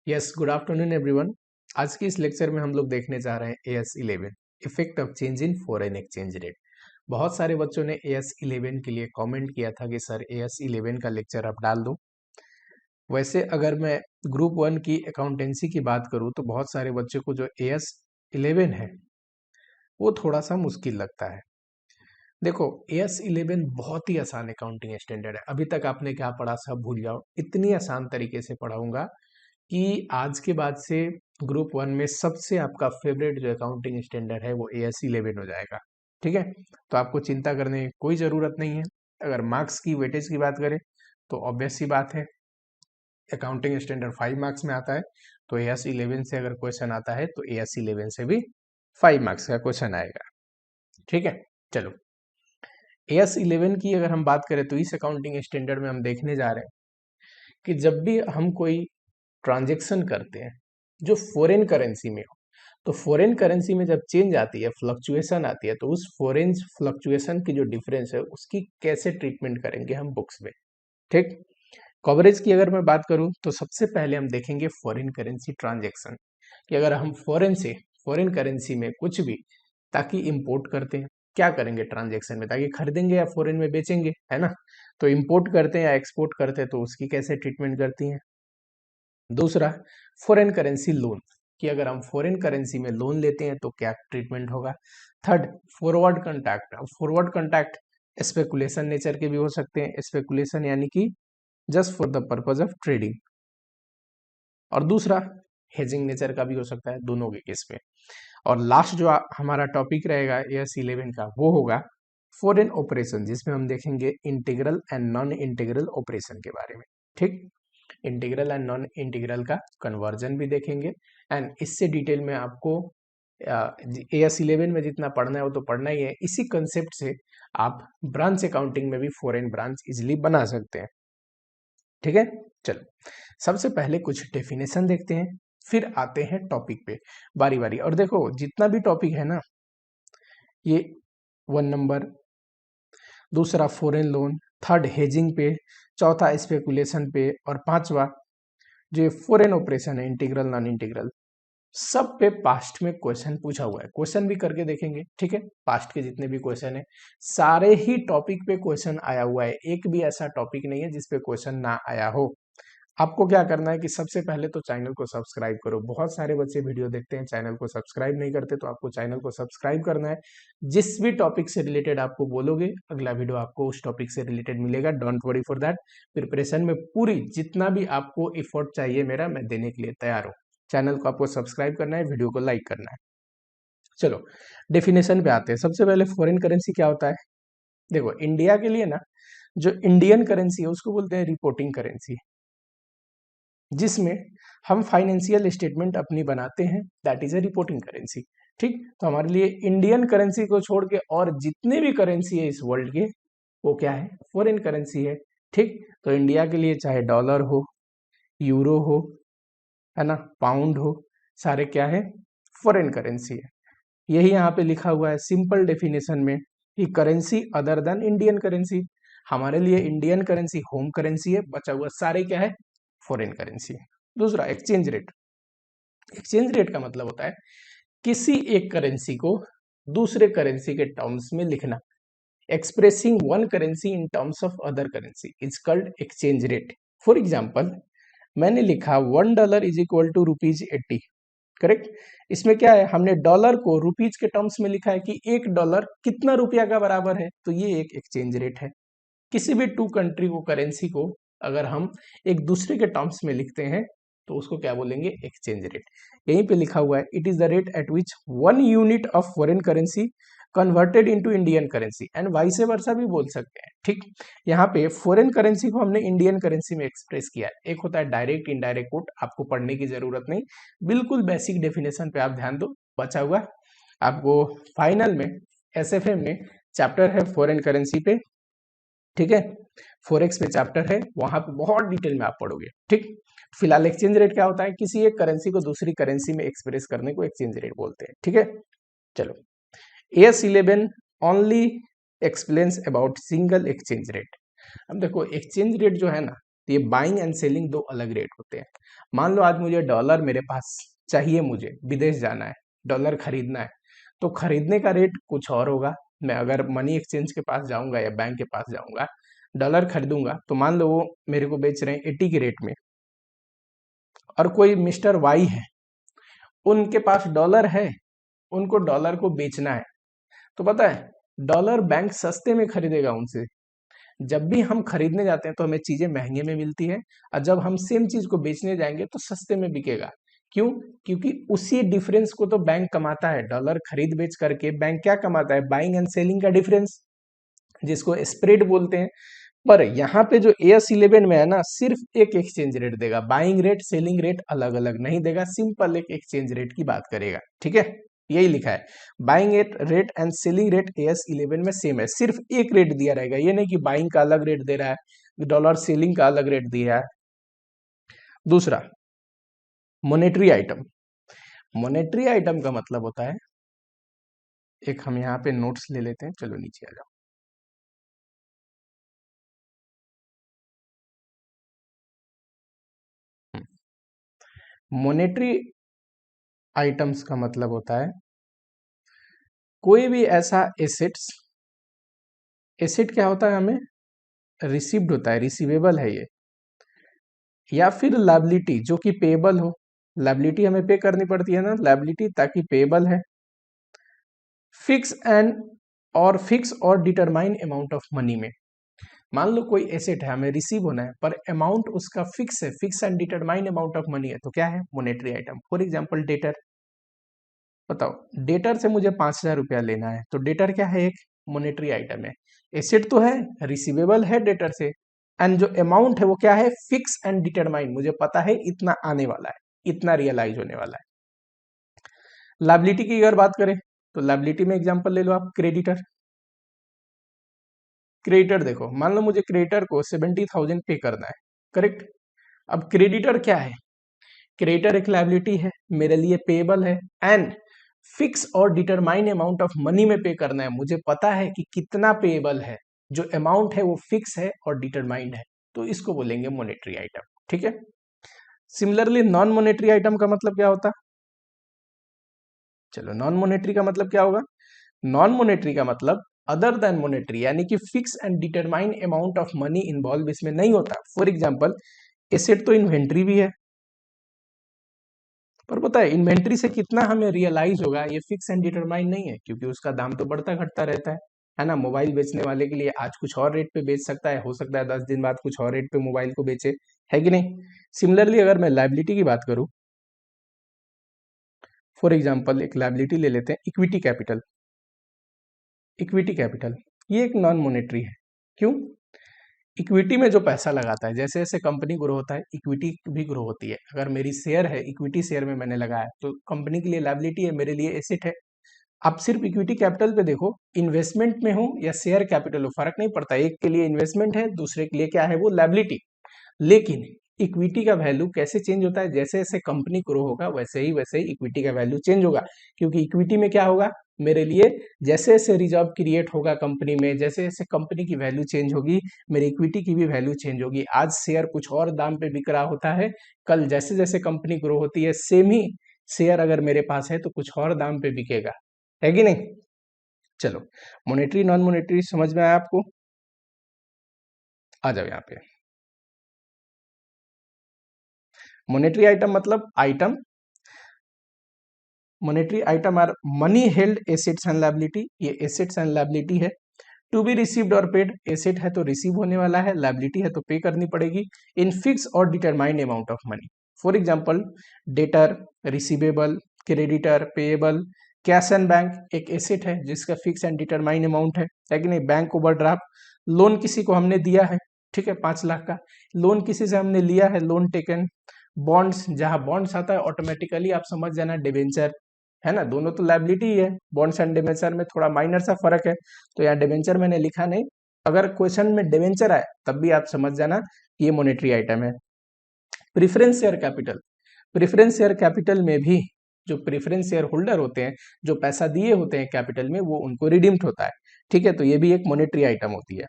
Yes, good afternoon everyone. आज की इस लेक्चर में हम लोग देखने जा रहे हैं AS11 effect of change in foreign exchange rate. बहुत सारे बच्चों ने AS11 के लिए कमेंट किया था कि सर AS11 का लेक्चर आप डाल दो। वैसे अगर मैं ग्रुप 1 की अकाउंटेंसी की बात करूं तो बहुत सारे बच्चों को जो AS11 है वो थोड़ा सा मुश्किल लगता है। देखो, AS11 बहुत ही आसान अकाउंटिंग स्टैंडर्ड है। अभी तक आपने क्या पढ़ा सब भूल जाओ, इतनी आसान तरीके से पढ़ाऊंगा कि आज के बाद से ग्रुप 1 में सबसे आपका फेवरेट जो अकाउंटिंग स्टैंडर्ड है वो AS11 हो जाएगा। ठीक है, तो आपको चिंता करने की कोई ज़रूरत नहीं है। अगर मार्क्स की वेटेज की बात करें तो ऑब्वियस सी बात है, अकाउंटिंग स्टैंडर्ड 5 मार्क्स में आता है, तो AS11 से अगर क्वेश्चन आता है तो AS11 से भी 5 मार्क्स का क्वेश्चन आएगा। ठीक है, चलो AS11 की अगर हम बात करें तो इस अकाउंटिंग स्टैंडर्ड में हम देखने जा रहे हैं कि जब भी हम कोई ट्रांजेक्शन करते हैं जो फॉरेन करेंसी में हो, तो फॉरेन करेंसी में जब चेंज आती है, फ्लक्चुएशन आती है, तो उस फॉरेन फ्लक्चुएशन की जो डिफरेंस है उसकी कैसे ट्रीटमेंट करेंगे हम बुक्स में। ठीक, कवरेज की अगर मैं बात करूं तो सबसे पहले हम देखेंगे फॉरेन करेंसी ट्रांजेक्शन कि अगर हम फॉरेन करेंसी में कुछ भी ताकि इंपोर्ट करते हैं, क्या करेंगे ट्रांजेक्शन में, ताकि खरीदेंगे या फॉरेन में बेचेंगे, है ना। तो इंपोर्ट करते हैं या एक्सपोर्ट करते हैं तो उसकी कैसे ट्रीटमेंट करती हैं। दूसरा, फॉरेन करेंसी लोन कि अगर हम फॉरेन करेंसी में लोन लेते हैं तो क्या ट्रीटमेंट होगा। Third, forward contract. अब फॉरवर्ड कॉन्ट्रैक्ट स्पेकुलेशन नेचर के भी हो सकते हैं, स्पेकुलेशन यानी कि just for the purpose of trading, और दूसरा हेजिंग नेचर का भी हो सकता है, दोनों के केस में। और लास्ट जो हमारा टॉपिक रहेगा AS11 का वो होगा फॉरेन ऑपरेशन, जिसमें हम देखेंगे integral and non integral operation के बारे में। ठीक, इंटीग्रल एंड नॉन इंटीग्रल का कन्वर्जन भी देखेंगे, एंड इससे डिटेल में आपको AS11 में जितना पढ़ना है वो तो पढ़ना ही है। इसी कंसेप्ट से आप ब्रांच अकाउंटिंग में भी फॉरेन ब्रांच इजिली बना सकते हैं। ठीक है, चलो सबसे पहले कुछ डेफिनेशन देखते हैं, फिर आते हैं टॉपिक पे बारी बारी। और देखो, जितना भी टॉपिक है ना, ये 1 नंबर, दूसरा फॉरेन लोन, थर्ड हेजिंग पे, चौथा स्पेकुलेशन पे, और पांचवा जो फॉरेन ऑपरेशन है इंटीग्रल नॉन इंटीग्रल, सब पे पास्ट में क्वेश्चन पूछा हुआ है। क्वेश्चन भी करके देखेंगे। ठीक है, पास्ट के जितने भी क्वेश्चन है सारे ही टॉपिक पे क्वेश्चन आया हुआ है, एक भी ऐसा टॉपिक नहीं है जिसपे क्वेश्चन ना आया हो। आपको क्या करना है कि सबसे पहले तो चैनल को सब्सक्राइब करो। बहुत सारे बच्चे वीडियो देखते हैं, चैनल को सब्सक्राइब नहीं करते, तो आपको चैनल को सब्सक्राइब करना है। जिस भी टॉपिक से रिलेटेड आपको बोलोगे, अगला वीडियो आपको उस टॉपिक से रिलेटेड मिलेगा। Don't worry for that. Preparation में पूरी जितना भी आपको एफर्ट चाहिए मेरा, मैं देने के लिए तैयार हूँ। चैनल को आपको सब्सक्राइब करना है, वीडियो को लाइक करना है। चलो डेफिनेशन पे आते हैं। सबसे पहले फॉरेन करेंसी क्या होता है। देखो, इंडिया के लिए ना जो इंडियन करेंसी है उसको बोलते हैं रिपोर्टिंग करेंसी, जिसमें हम फाइनेंशियल स्टेटमेंट अपनी बनाते हैं, that is a reporting currency. ठीक, तो हमारे लिए इंडियन करेंसी को छोड़ के और जितने भी करेंसी है इस वर्ल्ड के, वो क्या है, फॉरेन करेंसी है। ठीक, तो इंडिया के लिए चाहे डॉलर हो, यूरो हो, है ना, पाउंड हो, सारे क्या है, फॉरेन करेंसी है। यही यहाँ पे लिखा हुआ है सिंपल डेफिनेशन में कि currency other than Indian currency. हमारे लिए इंडियन करेंसी होम करेंसी है, बचा हुआ सारे क्या है, फॉरेन करेंसी। दूसरा, एक्सचेंज रेट। एक्सचेंज रेट का मतलब होता है किसी एक करेंसी को दूसरे करेंसी के टर्म्स में लिखना। Expressing one currency in terms of other currency is called exchange rate. For example, मैंने लिखा $1 इज इक्वल टू ₹80, करेक्ट। इसमें क्या है, हमने डॉलर को रुपीज के टर्म्स में लिखा है कि $1 कितना रुपया का बराबर है, तो ये एक एक्सचेंज रेट है। किसी भी टू कंट्री को, करेंसी को अगर हम एक दूसरे के टर्म्स में लिखते हैं तो उसको क्या बोलेंगे, एक्सचेंज रेट। यहीं पे लिखा हुआ है, it is the rate at which 1 unit of foreign currency converted into Indian currency, and vice versa भी बोल सकते हैं। ठीक, यहाँ पे फॉरेन करेंसी को हमने इंडियन करेंसी में एक्सप्रेस किया है। एक होता है डायरेक्ट, इनडायरेक्ट कोट, आपको पढ़ने की जरूरत नहीं, बिल्कुल बेसिक डेफिनेशन पे आप ध्यान दो। बचा हुआ आपको फाइनल में SFA में चैप्टर है फॉरेन करेंसी पे, ठीक है, फॉरेक्स पे चैप्टर है, वहां पे बहुत डिटेल में आप पढ़ोगे। ठीक, फिलहाल एक्सचेंज रेट क्या होता है, किसी एक करेंसी को दूसरी करेंसी में एक्सप्रेस करने को एक्सचेंज रेट बोलते हैं। ठीक है, चलो AS11 only explains about single exchange rate. अब देखो, एक्सचेंज रेट जो है ना, तो ये बाइंग एंड सेलिंग दो अलग रेट होते हैं। मान लो आज मुझे डॉलर मेरे पास चाहिए, मुझे विदेश जाना है, डॉलर खरीदना है, तो खरीदने का रेट कुछ और होगा। मैं अगर मनी एक्सचेंज के पास जाऊंगा या बैंक के पास जाऊंगा, डॉलर खरीदूंगा, तो मान लो वो मेरे को बेच रहे हैं 80 के रेट में, और कोई मिस्टर वाई है, उनके पास डॉलर है, उनको डॉलर को बेचना है, तो पता है डॉलर बैंक सस्ते में खरीदेगा उनसे। जब भी हम खरीदने जाते हैं तो हमें चीजें महंगे में मिलती है, और जब हम सेम चीज को बेचने जाएंगे तो सस्ते में बिकेगा। क्यों? क्योंकि उसी डिफरेंस को तो बैंक कमाता है। डॉलर खरीद बेच करके बैंक क्या कमाता है? बाइंग एंड सेलिंग का डिफरेंस, जिसको स्प्रेड बोलते हैं। पर यहाँ पे जो AS11 में है ना, सिर्फ एक एक्सचेंज रेट देगा, बाइंग रेट सेलिंग रेट अलग अलग नहीं देगा, सिंपल एक एक्सचेंज रेट की बात करेगा। ठीक है, यही लिखा है, buying rate and selling rate AS11 में सेम है, सिर्फ एक रेट दिया रहेगा। ये नहीं कि बाइंग का अलग रेट दे रहा है, डॉलर सेलिंग का अलग रेट दिया है। दूसरा, मॉनेटरी आइटम। मॉनेटरी आइटम का मतलब होता है, एक हम यहाँ पे नोट्स ले लेते हैं, चलो नीचे आ जाओ। मॉनेटरी आइटम्स का मतलब होता है कोई भी ऐसा एसेट्स, एसेट क्या होता है, हमें रिसीव्ड होता है, रिसीवेबल है ये, या फिर लायबिलिटी जो कि पेएबल हो। लायबिलिटी हमें पे करनी पड़ती है ना, लायबिलिटी, ताकि पेएबल है। फिक्स एंड और फिक्स और डिटरमाइन अमाउंट ऑफ मनी में, मान लो कोई एसेट है, हमें रिसीव होना है, पर अमाउंट उसका फिक्स है, fix and determine amount of money है, तो क्या है? Monetary item. For example debtor, बताओ डेटर से मुझे 5,000 रुपया लेना है, तो डेटर क्या है? एक मॉनेटरी आइटम है। एसेट तो है, रिसीवेबल है डेटर से, एंड जो अमाउंट है वो क्या है? फिक्स एंड डिटरमाइन, मुझे पता है इतना आने वाला है, इतना रियलाइज होने वाला है। लायबिलिटी की अगर बात करें, तो लायबिलिटी में एग्जांपल ले लो आप, क्रेडिटर। क्रेडिटर देखो, मान लो मुझे क्रेडिटर को 70,000 पे करना है, करेक्ट। अब क्रेडिटर क्या है? क्रेडिटर एक लायबिलिटी है, मेरे लिए पेएबल है, एंड फिक्स और डिटरमाइन अमाउंट ऑफ मनी में पे करना है, मुझे पता है कि कितना पेएबल है, जो अमाउंट है वो फिक्स है और डिटरमाइंड है, तो इसको बोलेंगे मॉनेटरी आइटम। ठीक है। सिमिलरली नॉन मॉनेटरी आइटम का मतलब क्या होता? चलो, नॉन मॉनेटरी का मतलब क्या होगा? नॉन मॉनेटरी का मतलब अदर देन मॉनेटरी, यानी कि fix and determine amount of money involve इसमें नहीं होता। फॉर एग्जांपल, एसेट तो इन्वेंट्री भी है, पर पता है इन्वेंट्री से कितना हमें रियलाइज होगा ये फिक्स एंड डिटरमाइन नहीं है, क्योंकि उसका दाम तो बढ़ता घटता रहता है ना। मोबाइल बेचने वाले के लिए आज कुछ और रेट पे बेच सकता है, हो सकता है 10 दिन बाद कुछ और रेट पे मोबाइल को बेचे, है कि नहीं। सिमिलरली अगर मैं लायबिलिटी की बात करूं, फॉर एग्जाम्पल एक लायबिलिटी ले लेते हैं, इक्विटी कैपिटल। इक्विटी कैपिटल ये एक नॉन मॉनेटरी है। क्यों? इक्विटी में जो पैसा लगाता है, जैसे जैसे कंपनी ग्रो होता है, इक्विटी भी ग्रो होती है। अगर मेरी शेयर है, इक्विटी शेयर में मैंने लगाया, तो कंपनी के लिए लायबिलिटी है, मेरे लिए एसेट है। आप सिर्फ इक्विटी कैपिटल पे देखो, इन्वेस्टमेंट में हो या शेयर कैपिटल हो, फर्क नहीं पड़ता, एक के लिए इन्वेस्टमेंट है, दूसरे के लिए क्या है? वो लायबिलिटी। लेकिन इक्विटी का वैल्यू कैसे चेंज होता है? जैसे जैसे कंपनी ग्रो होगा वैसे ही इक्विटी का वैल्यू चेंज होगा, क्योंकि इक्विटी में क्या होगा मेरे लिए? जैसे जैसे रिजर्व क्रिएट होगा कंपनी में, जैसे जैसे कंपनी की वैल्यू चेंज होगी, मेरी इक्विटी की भी वैल्यू चेंज होगी। आज शेयर कुछ और दाम पे बिक रहा होता है, कल जैसे जैसे कंपनी ग्रो होती है, सेम ही शेयर अगर मेरे पास है तो कुछ और दाम पे बिकेगा, है कि नहीं। चलो, मॉनेटरी नॉन मॉनेटरी समझ में आया आपको? आ जाओ यहाँ पे। मॉनेटरी आइटम मतलब item, monetary item are money held assets and liability, ये एसेट्स एंड लायबिलिटी है। टू बी रिसीव्ड और पेड, एसेट है तो रिसीव होने वाला है, लायबिलिटी है तो पे करनी पड़ेगी, इन फिक्स और determined amount of money. For example, debtor, receivable, creditor, payable. Cash and bank एक एसेट है जिसका फिक्स एंड डिटरमाइंड अमाउंट है कि नहीं। बैंक ओवरड्राफ्ट, लोन किसी को हमने दिया है, ठीक है, 5 लाख का लोन किसी से हमने लिया है, लोन टेकन। बॉन्ड्स, जहां बॉन्ड्स आता है ऑटोमेटिकली आप समझ जाना डिबेंचर, है ना, दोनों तो लायबिलिटी ही है। बॉन्ड्स एंड डिबेंचर में थोड़ा माइनर सा फर्क है, तो यहाँ डिबेंचर मैंने लिखा नहीं, अगर क्वेश्चन में डिबेंचर आए तब भी आप समझ जाना ये मॉनेटरी आइटम है। Preference share capital, preference share capital में भी जो प्रिफरेंस शेयर होल्डर होते हैं, जो पैसा दिए होते हैं कैपिटल में, वो उनको रिडीम्ड होता है, ठीक है, तो ये भी एक मॉनेटरी आइटम होती है।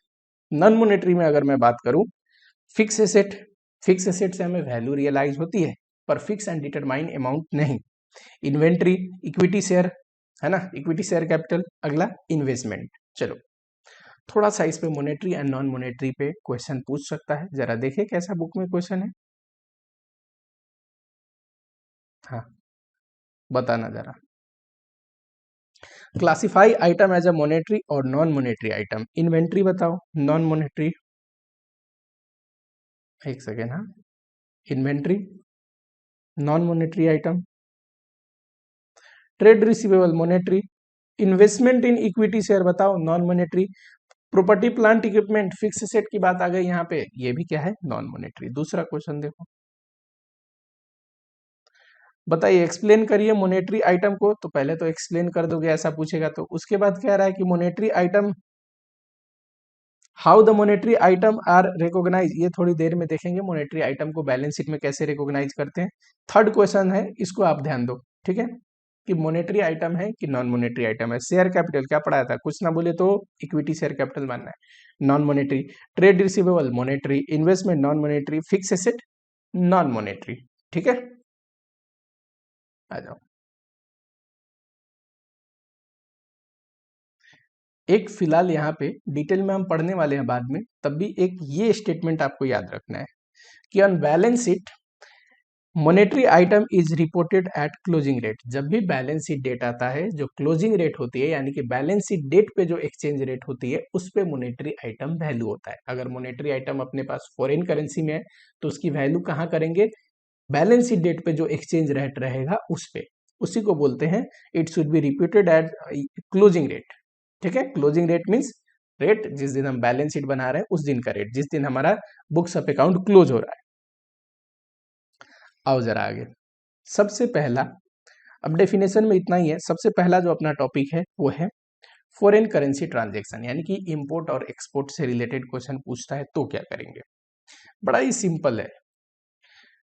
नॉन मॉनेटरी में अगर मैं बात करूं, फिक्स एसेट, फिक्स एसेट से हमें वैल्यू रियलाइज होती है पर फिक्स एंड डिटरमाइन अमाउंट नहीं। इन्वेंट्री, इक्विटी शेयर, है ना, इक्विटी शेयर कैपिटल। अगला इन्वेस्टमेंट। चलो थोड़ा सा इस पे मोनेटरी एंड नॉन मोनेटरी पे क्वेश्चन पूछ सकता है, जरा देखिए कैसा बुक में क्वेश्चन है। हाँ बताना जरा। Classify item as a monetary और नॉन मोनेटरी आइटम। इन्वेंट्री बताओ, नॉन मोनेटरी। एक सेकेंड, हाँ। Inventory non monetary item, trade receivable monetary, investment in equity share बताओ non monetary, property plant equipment fix asset की बात आ गई यहाँ पे, ये भी क्या है, नॉन मोनेटरी। दूसरा क्वेश्चन देखो, बताइए एक्सप्लेन करिए मोनेटरी आइटम को। तो पहले तो एक्सप्लेन कर दोगे ऐसा पूछेगा तो, उसके बाद कह रहा है कि monetary item, how the monetary item are recognise. ये थोड़ी देर में देखेंगे मोनेटरी आइटम को बैलेंस शीट में कैसे रिकॉग्नाइज करते हैं। थर्ड क्वेश्चन है, इसको आप ध्यान दो, ठीक है, कि मोनेटरी आइटम है कि नॉन मोनेटरी आइटम है। शेयर कैपिटल क्या पढ़ाया था, कुछ ना बोले तो इक्विटी शेयर कैपिटल मानना है, non monetary. Trade receivable monetary, investment non monetary, fix asset non monetary. ठीक है, आ जाओ। एक फिलहाल यहाँ पे डिटेल में हम पढ़ने वाले हैं बाद में, तब भी एक ये स्टेटमेंट आपको याद रखना है कि on balance sheet monetary item is reported at closing rate. जब भी बैलेंस शीट डेट आता है, जो क्लोजिंग रेट होती है यानी कि बैलेंस शीट डेट पे जो एक्सचेंज रेट होती है उस पे मोनेटरी आइटम वैल्यू होता है। अगर मोनेटरी आइटम अपने पास फॉरेन करेंसी में है तो उसकी वैल्यू कहाँ करेंगे, बैलेंस शीट डेट पे जो एक्सचेंज रेट रहेगा उस पे, उसी को बोलते हैं it should be reported at closing rate. ठीक है, क्लोजिंग रेट मीन्स रेट जिस दिन हम बैलेंस शीट बना रहे हैं उस दिन का रेट, जिस दिन हमारा बुक्स ऑफ अकाउंट क्लोज हो रहा है। आओ जरा आगे। सबसे पहला, अब डेफिनेशन में इतना ही है, सबसे पहला जो अपना टॉपिक है वो है फॉरेन करेंसी ट्रांजैक्शन, यानी कि इंपोर्ट और एक्सपोर्ट से रिलेटेड क्वेश्चन पूछता है तो क्या करेंगे। बड़ा ही सिंपल है।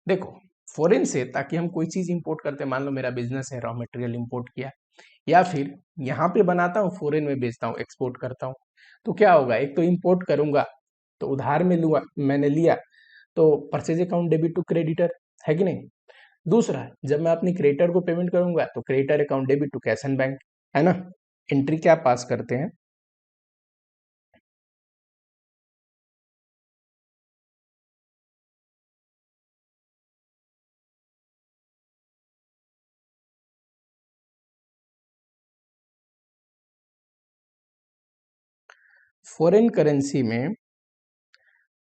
देखो फॉरेन से, ताकि हम कोई चीज इंपोर्ट करते हैं, मान लो मेरा बिजनेस है, रॉ मटेरियल इंपोर्ट किया, या फिर यहाँ पे बनाता हूँ फॉरेन में बेचता हूँ, एक्सपोर्ट करता हूँ, तो क्या होगा, एक तो इंपोर्ट करूंगा तो उधार में लूंगा, मैंने लिया तो purchase account debit to creditor, है कि नहीं। दूसरा, जब मैं अपनी क्रेडिटर को पेमेंट करूंगा तो creditor account debit to cash and bank, है ना। एंट्री क्या पास करते हैं, फॉरेन करेंसी में,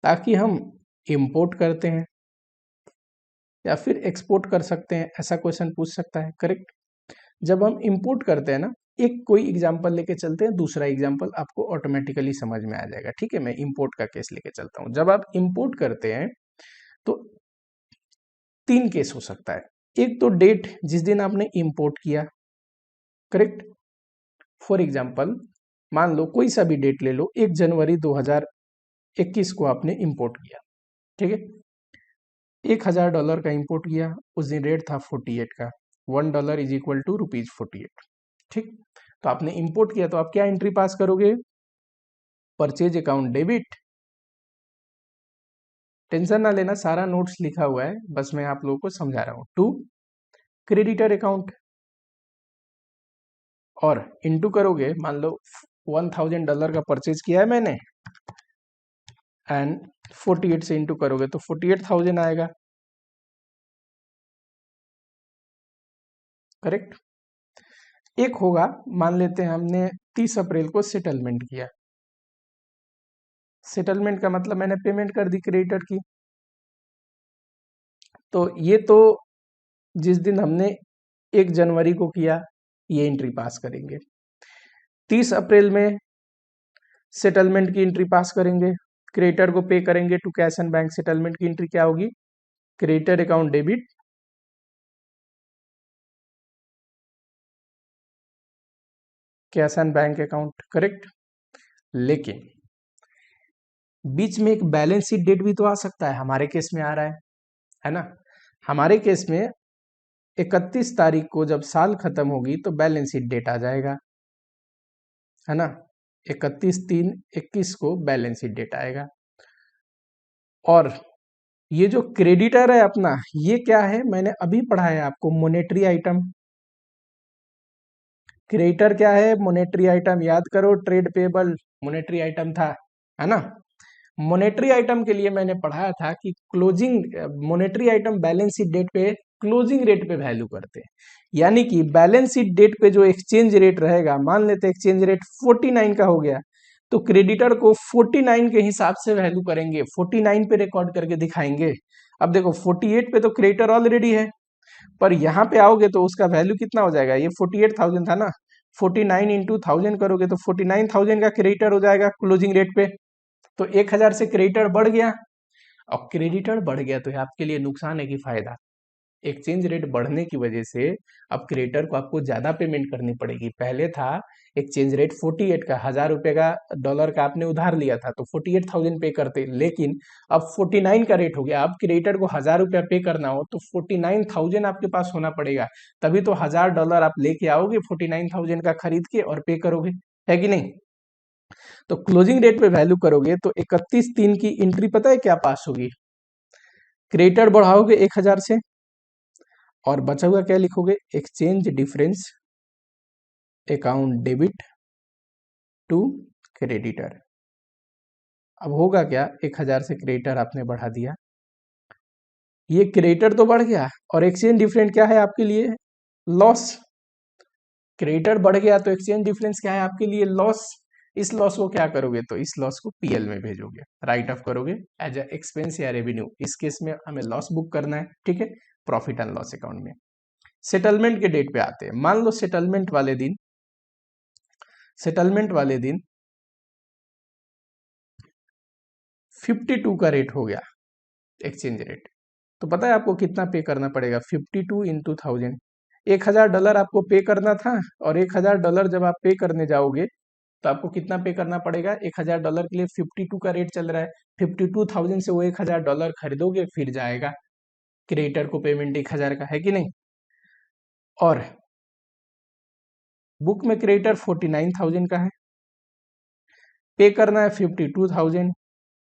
ताकि हम इंपोर्ट करते हैं या फिर एक्सपोर्ट कर सकते हैं, ऐसा क्वेश्चन पूछ सकता है, करेक्ट। जब हम इंपोर्ट करते हैं ना, एक कोई एग्जांपल लेके चलते हैं, दूसरा एग्जांपल आपको ऑटोमेटिकली समझ में आ जाएगा, ठीक है। मैं इंपोर्ट का केस लेके चलता हूँ। जब आप इंपोर्ट करते हैं तो तीन केस हो सकता है। एक तो डेट जिस दिन आपने इंपोर्ट किया, करेक्ट। फॉर एग्जांपल मान लो कोई सा भी डेट ले लो, 1 जनवरी 2021 को आपने इंपोर्ट किया, ठीक है। $1000 का इंपोर्ट किया, उस दिन रेट था 48 का, $1 इज इक्वल टू ₹48, ठीक। तो आपने इंपोर्ट किया तो आप क्या एंट्री पास करोगे, परचेज अकाउंट डेबिट, टेंशन ना लेना, सारा नोट्स लिखा हुआ है, बस मैं आप लोगों को समझा रहा हूं, टू क्रेडिटर अकाउंट, और इंटू करोगे, मान लो $1000 का परचेज किया है मैंने, एंड 48 से इंटू करोगे तो 48,000 आएगा, करेक्ट। एक होगा, मान लेते हैं हमने 30 अप्रैल को सेटलमेंट किया, सेटलमेंट का मतलब मैंने पेमेंट कर दी क्रेडिटर की, तो ये तो जिस दिन हमने 1 जनवरी को किया ये एंट्री पास करेंगे। 30 अप्रैल में सेटलमेंट की एंट्री पास करेंगे, क्रेडिटर को पे करेंगे to cash and bank, settlement की एंट्री क्या होगी, creditor account debit cash and bank account, correct. लेकिन बीच में एक बैलेंस शीट डेट भी तो आ सकता है, हमारे केस में आ रहा है ना। हमारे केस में 31 तारीख को जब साल खत्म होगी तो बैलेंस शीट डेट आ जाएगा, है ना। 31/3/21 को बैलेंस शीट डेट आएगा, और ये जो क्रेडिटर है अपना, ये क्या है, मैंने अभी पढ़ाया आपको, मॉनेटरी आइटम। क्रेडिटर क्या है, मॉनेटरी आइटम, याद करो, ट्रेड पेबल मॉनेटरी आइटम था, है ना। मॉनेटरी आइटम के लिए मैंने पढ़ाया था कि closing monetary item balance sheet date पे क्लोजिंग रेट पे वैल्यू करते हैं। यानी कि बैलेंस शीट डेट पे जो एक्सचेंज रेट रहेगा, मान लेते हैं एक्सचेंज रेट 49 का हो गया, तो क्रेडिटर को 49 के हिसाब से वैल्यू करेंगे, 49 पे रिकॉर्ड करके दिखाएंगे। अब देखो 48 पे तो क्रेडिटर ऑलरेडी है, पर यहाँ पे आओगे तो उसका वैल्यू कितना हो जाएगा, ये 48,000 था ना, 49 इंटू 1000 करोगे तो 49,000 का क्रेडिटर हो जाएगा क्लोजिंग रेट पे। तो 1000 से क्रेडिटर बढ़ गया, और क्रेडिटर बढ़ गया तो आपके लिए नुकसान है कि फायदा। एक्सचेंज रेट बढ़ने की वजह से अब क्रेडिटर को आपको ज्यादा पेमेंट करनी पड़ेगी। पहले था एक्सचेंज रेट 48 का, 1000 रुपए का डॉलर का आपने उधार लिया था तो 48,000 पे करते, लेकिन अब 49 का रेट हो गया। अब क्रेडिटर को 1000 रुपया पे करना हो तो 49,000 आपके पास होना पड़ेगा, तभी तो $1000 आप लेके आओगे 49,000 का खरीद के और पे करोगे, है कि नहीं। तो क्लोजिंग रेट पे वैल्यू करोगे तो 31/3 की एंट्री पता है क्या पास होगी, क्रेडिटर बढ़ाओगे 1000 से, और बचा हुआ क्या लिखोगे, exchange difference account debit to creditor. अब होगा क्या, 1000 से क्रेडिटर आपने बढ़ा दिया, ये क्रेडिटर तो बढ़ गया, और एक्सचेंज डिफरेंस क्या है आपके लिए, लॉस। क्रेडिटर बढ़ गया तो एक्सचेंज डिफरेंस क्या है आपके लिए, लॉस। इस लॉस को क्या करोगे, तो इस लॉस को पीएल में भेजोगे, राइट ऑफ करोगे एज अ एक्सपेंस या रेवेन्यू। इस केस में हमें लॉस बुक करना है, ठीक है, प्रॉफिट एंड लॉस अकाउंट में। सेटलमेंट के डेट पे आते हैं, मान लो सेटलमेंट वाले दिन 52 का रेट हो गया एक्सचेंज रेट, तो पता है आपको कितना पे करना पड़ेगा, 52 इंटू 1000, $1000 आपको पे करना था, और $1000 जब आप पे करने जाओगे तो आपको कितना पे करना पड़ेगा, $1000 के लिए 52 का रेट चल रहा है, 52,000 से वो $1000 खरीदोगे, फिर जाएगा क्रेडिटर को पेमेंट 1000 का, है कि नहीं। और बुक में क्रेडिटर 49,000 का है, पे करना है 52,000,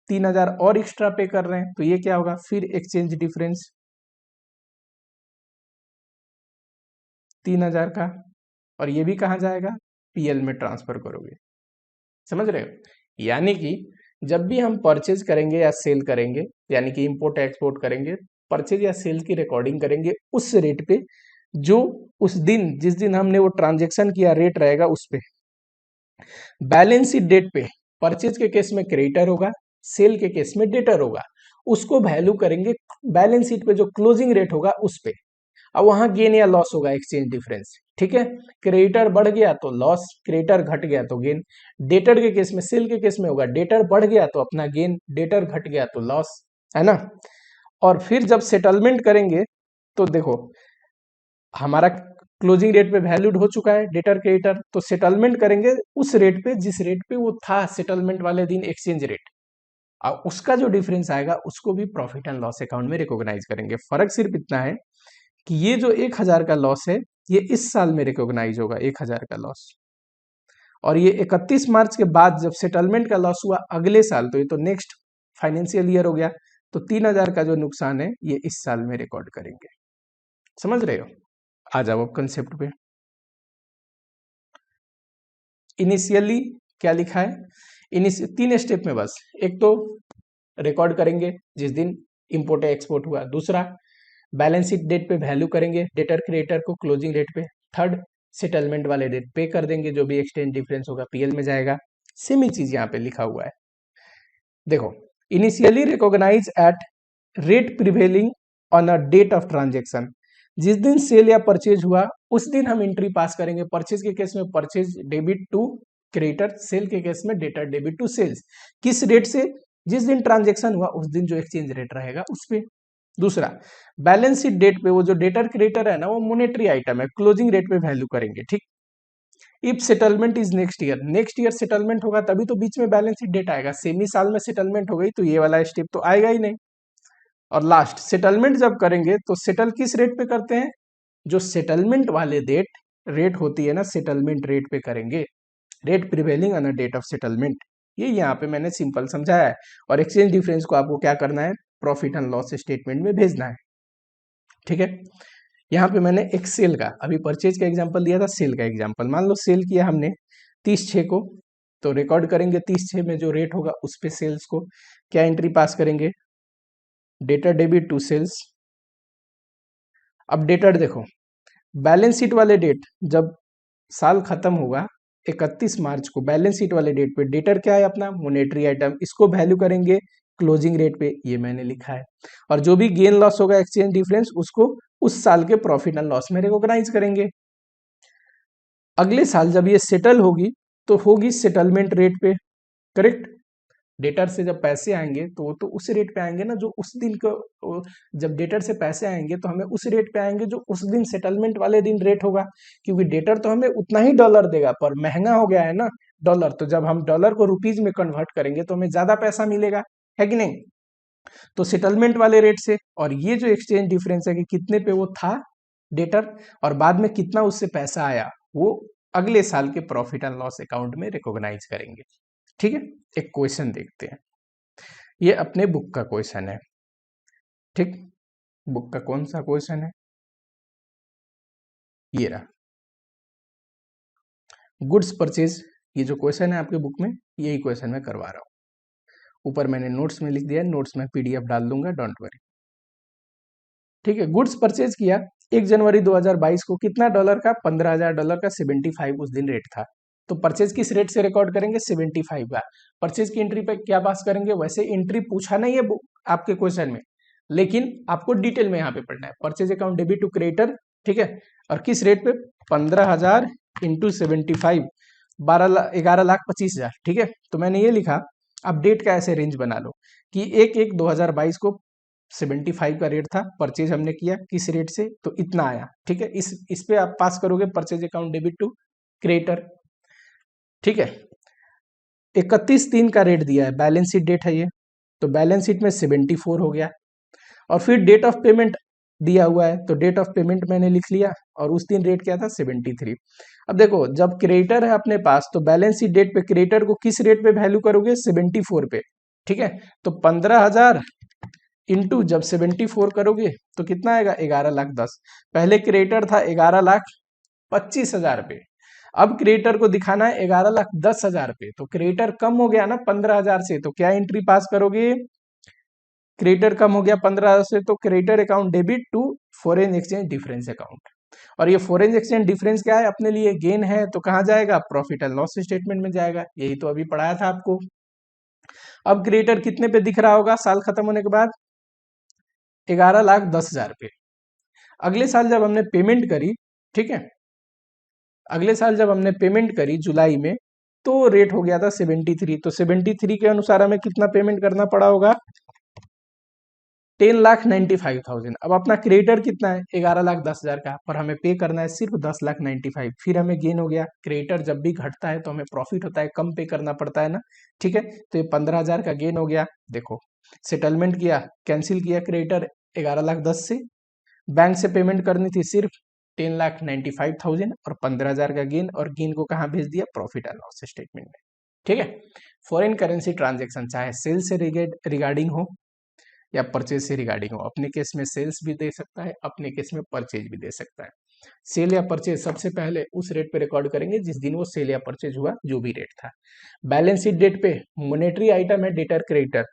3000 और एक्स्ट्रा पे कर रहे हैं, तो ये क्या होगा, फिर एक्सचेंज डिफरेंस 3000 का, और ये भी कहाँ जाएगा, पीएल में ट्रांसफर करोगे, समझ रहे हो। यानी कि जब भी हम परचेज करेंगे या सेल करेंगे, यानी कि इंपोर्ट एक्सपोर्ट करेंगे, परचेज या सेल की रिकॉर्डिंग करेंगे उस रेट पे जो उस दिन जिस दिन हमने वो ट्रांजेक्शन किया रेट रहेगा उस पे। बैलेंस शीट डेट पे परचेज के केस में क्रेडिटर होगा, सेल के केस में डेटर होगा, उसको वैल्यू करेंगे बैलेंस शीट पे जो क्लोजिंग रेट होगा उस पे। अब वहां गेन या लॉस होगा एक्सचेंज डिफरेंस, ठीक है। क्रेडिटर बढ़ गया तो लॉस, क्रेडिटर घट गया तो गेन। डेटर के केस में, सेल के केस में होगा, डेटर बढ़ गया तो अपना गेन, डेटर घट गया तो लॉस, है ना। और फिर जब सेटलमेंट करेंगे तो देखो हमारा क्लोजिंग रेट पे वैल्यूड हो चुका है डेटर क्रेडिटर, तो सेटलमेंट करेंगे उस रेट पे जिस रेट पे वो था सेटलमेंट वाले दिन एक्सचेंज रेट, और उसका जो डिफरेंस आएगा उसको भी प्रॉफिट एंड लॉस अकाउंट में रिकॉग्नाइज करेंगे। फर्क सिर्फ इतना है कि ये जो 1000 का लॉस है ये इस साल में रिकॉग्नाइज होगा 1000 का लॉस, और ये 31 मार्च के बाद जब सेटलमेंट का लॉस हुआ अगले साल, तो ये तो नेक्स्ट फाइनेंशियल ईयर हो गया, तो 3000 का जो नुकसान है ये इस साल में रिकॉर्ड करेंगे, समझ रहे हो। आ जाओ अब कंसेप्ट पे। इनिशियली क्या लिखा है, 3 स्टेप में बस, एक तो रिकॉर्ड करेंगे जिस दिन इंपोर्ट या एक्सपोर्ट हुआ, दूसरा बैलेंस शीट डेट पे वैल्यू करेंगे डेटर क्रेडिटर को क्लोजिंग रेट पे, थर्ड सेटलमेंट वाले डेट पे कर देंगे, जो भी एक्सचेंज डिफरेंस होगा पीएल में जाएगा। सेम ही चीज यहाँ पे लिखा हुआ है, देखो initially recognise at rate prevailing on a date of transaction, जिस दिन सेल या परचेज हुआ उस दिन हम एंट्री पास करेंगे। परचेज के केस में purchase debit to creditor, sale के केस में डेटर डेबिट टू सेल्स, किस रेट से, जिस दिन ट्रांजेक्शन हुआ उस दिन जो एक्सचेंज रेट रहेगा उस पे। दूसरा बैलेंस शीट डेट पे वो जो डेटर क्रेडिटर है ना वो मॉनेटरी आइटम है, क्लोजिंग रेट पे वैल्यू करेंगे, ठीक। If settlement is next year settlement होगा तभी तो बीच में बैलेंस शीट डेट आएगा, सेमी साल में सेटलमेंट हो गई तो ये वाला स्टेप तो आएगा ही नहीं। और लास्ट सेटलमेंट जब करेंगे तो सेटल किस रेट पे करते हैं, जो सेटलमेंट वाले रेट होती है ना सेटलमेंट रेट पे करेंगे, rate prevailing on a date of settlement, ये यहाँ पे मैंने सिंपल समझाया है। और एक्सचेंज डिफरेंस को आपको क्या करना है, प्रॉफिट एंड लॉस स्टेटमेंट में भेजना है। ठीक है, यहाँ पे मैंने एक सेल का, अभी परचेज का एग्जांपल दिया था, सेल का एग्जांपल मान लो सेल किया हमने 30/6 को, तो रिकॉर्ड करेंगे 30/6 में जो रेट होगा उस पे सेल्स को क्या एंट्री पास करेंगे, डेटर डेबिट टू सेल्स। अब डेटर देखो, बैलेंस शीट वाले डेट जब साल खत्म होगा 31 मार्च को, बैलेंस शीट वाले डेट पे डेटर क्या है अपना मोनेटरी आइटम, इसको वैल्यू करेंगे क्लोजिंग रेट पे, ये मैंने लिखा है। और जो भी गेन लॉस होगा एक्सचेंज डिफरेंस, उसको उस साल के प्रॉफिट एंड लॉस में रिकॉग्नाइज करेंगे। अगले साल जब ये सेटल होगी तो होगी सेटलमेंट रेट पे, करेक्ट। डेटर से जब पैसे आएंगे तो वो तो उस रेट पे आएंगे ना जो उस दिन को, जब डेटर से पैसे आएंगे तो हमें उस रेट पे आएंगे जो उस दिन सेटलमेंट वाले दिन रेट होगा, क्योंकि डेटर तो हमें उतना ही डॉलर देगा, पर महंगा हो गया है ना डॉलर, तो जब हम डॉलर को रुपीज में कन्वर्ट करेंगे तो हमें ज्यादा पैसा मिलेगा, है कि नहीं। तो सेटलमेंट वाले रेट से, और ये जो एक्सचेंज डिफरेंस है कि कितने पे वो था डेटर और बाद में कितना उससे पैसा आया, वो अगले साल के प्रॉफिट एंड लॉस अकाउंट में रिकॉग्नाइज करेंगे। ठीक है, एक क्वेश्चन देखते हैं, ये अपने बुक का क्वेश्चन है। ठीक, बुक का कौन सा क्वेश्चन है, ये रहा, गुड्स परचेज। ये जो क्वेश्चन है आपके बुक में, यही क्वेश्चन मैं करवा रहा हूँ। ऊपर मैंने नोट्स में लिख दिया, नोट्स में पीडीएफ डाल दूंगा, डोंट वरी। ठीक है, गुड्स परचेज किया 1 जनवरी 2022 को, कितना डॉलर का, $15,000 का, 75 उस दिन रेट था। तो परचेज किस रेट से रिकॉर्ड करेंगे, 75 का। परचेज की एंट्री पे क्या पास करेंगे, वैसे एंट्री पूछा नहीं है आपके क्वेश्चन में, लेकिन आपको डिटेल में यहाँ पे पढ़ना है। Purchase account debit to creditor, ठीक है, और किस रेट पे, 15,000 इंटू 75, 11,25,000। ठीक है, तो मैंने ये लिखा। अब डेट का ऐसे रेंज बना लो कि 1/1/2022 को 75 का रेट था, परचेज हमने किया किस रेट से, तो इतना आया। ठीक है, इस पे आप पास करोगे purchase account debit to creditor. ठीक है, 31/3 का रेट दिया है, बैलेंस शीट डेट है ये, तो बैलेंस शीट में 74 हो गया। और फिर डेट ऑफ पेमेंट दिया हुआ है, तो डेट ऑफ पेमेंट मैंने लिख लिया, और उस दिन रेट क्या था, 73। अब देखो, जब क्रेडिटर है अपने पास तो बैलेंस शीट डेट पे क्रेडिटर को किस रेट पे वैल्यू करोगे, 74 पे। ठीक है, तो 15,000 इंटू जब 74 करोगे तो कितना आएगा, 11,10,000। पहले क्रेडिटर था 11,25,000 पे, अब क्रिएटर को दिखाना है 11,10,000 पे, तो क्रिएटर कम हो गया ना 15,000 से, तो क्या एंट्री पास करोगे, क्रिएटर कम हो गया 15,000 से, तो creditor account debit to foreign exchange difference account. और ये फॉरेन एक्सचेंज डिफरेंस क्या है, अपने लिए गेन है, तो कहां जाएगा, प्रॉफिट एंड लॉस स्टेटमेंट में जाएगा, यही तो अभी पढ़ाया था आपको। अब क्रिएटर कितने पे दिख रहा होगा साल खत्म होने के बाद, 11,10,000 पे। अगले साल जब हमने पेमेंट करी, ठीक है, अगले साल जब हमने पेमेंट करी जुलाई में, तो रेट हो गया था 73, तो 73 के अनुसार हमें कितना पेमेंट करना पड़ा होगा, 10,95,000। अब अपना क्रेडिटर कितना है, 11,10,000 का, पर हमें पे करना है सिर्फ 10,95,000। फिर हमें गेन हो गया, क्रेडिटर जब भी घटता है तो हमें प्रॉफिट होता है, कम पे करना पड़ता है ना। ठीक है, तो ये 15,000 का गेन हो गया। देखो, सेटलमेंट किया, कैंसिल किया क्रेडिटर 11,10,000 से, बैंक से पेमेंट करनी थी सिर्फ 10,95,000 और 15,000 का गेन, और गेन को कहाँ भेज दिया, प्रॉफिट एंड लॉस स्टेटमेंट में। ठीक है, फॉरेन करेंसी ट्रांजेक्शन चाहे सेल से रिगार्डिंग हो या परचेज से रिगार्डिंग हो, अपने केस में सेल्स भी दे सकता है, अपने केस में परचेज भी दे सकता है। सेल या परचेज सबसे पहले उस रेट पे रिकॉर्ड करेंगे जिस दिन वो सेल या परचेज हुआ, जो भी रेट था। बैलेंस शीट डेट पे मॉनेटरी आइटम है डेटर क्रेडिटर,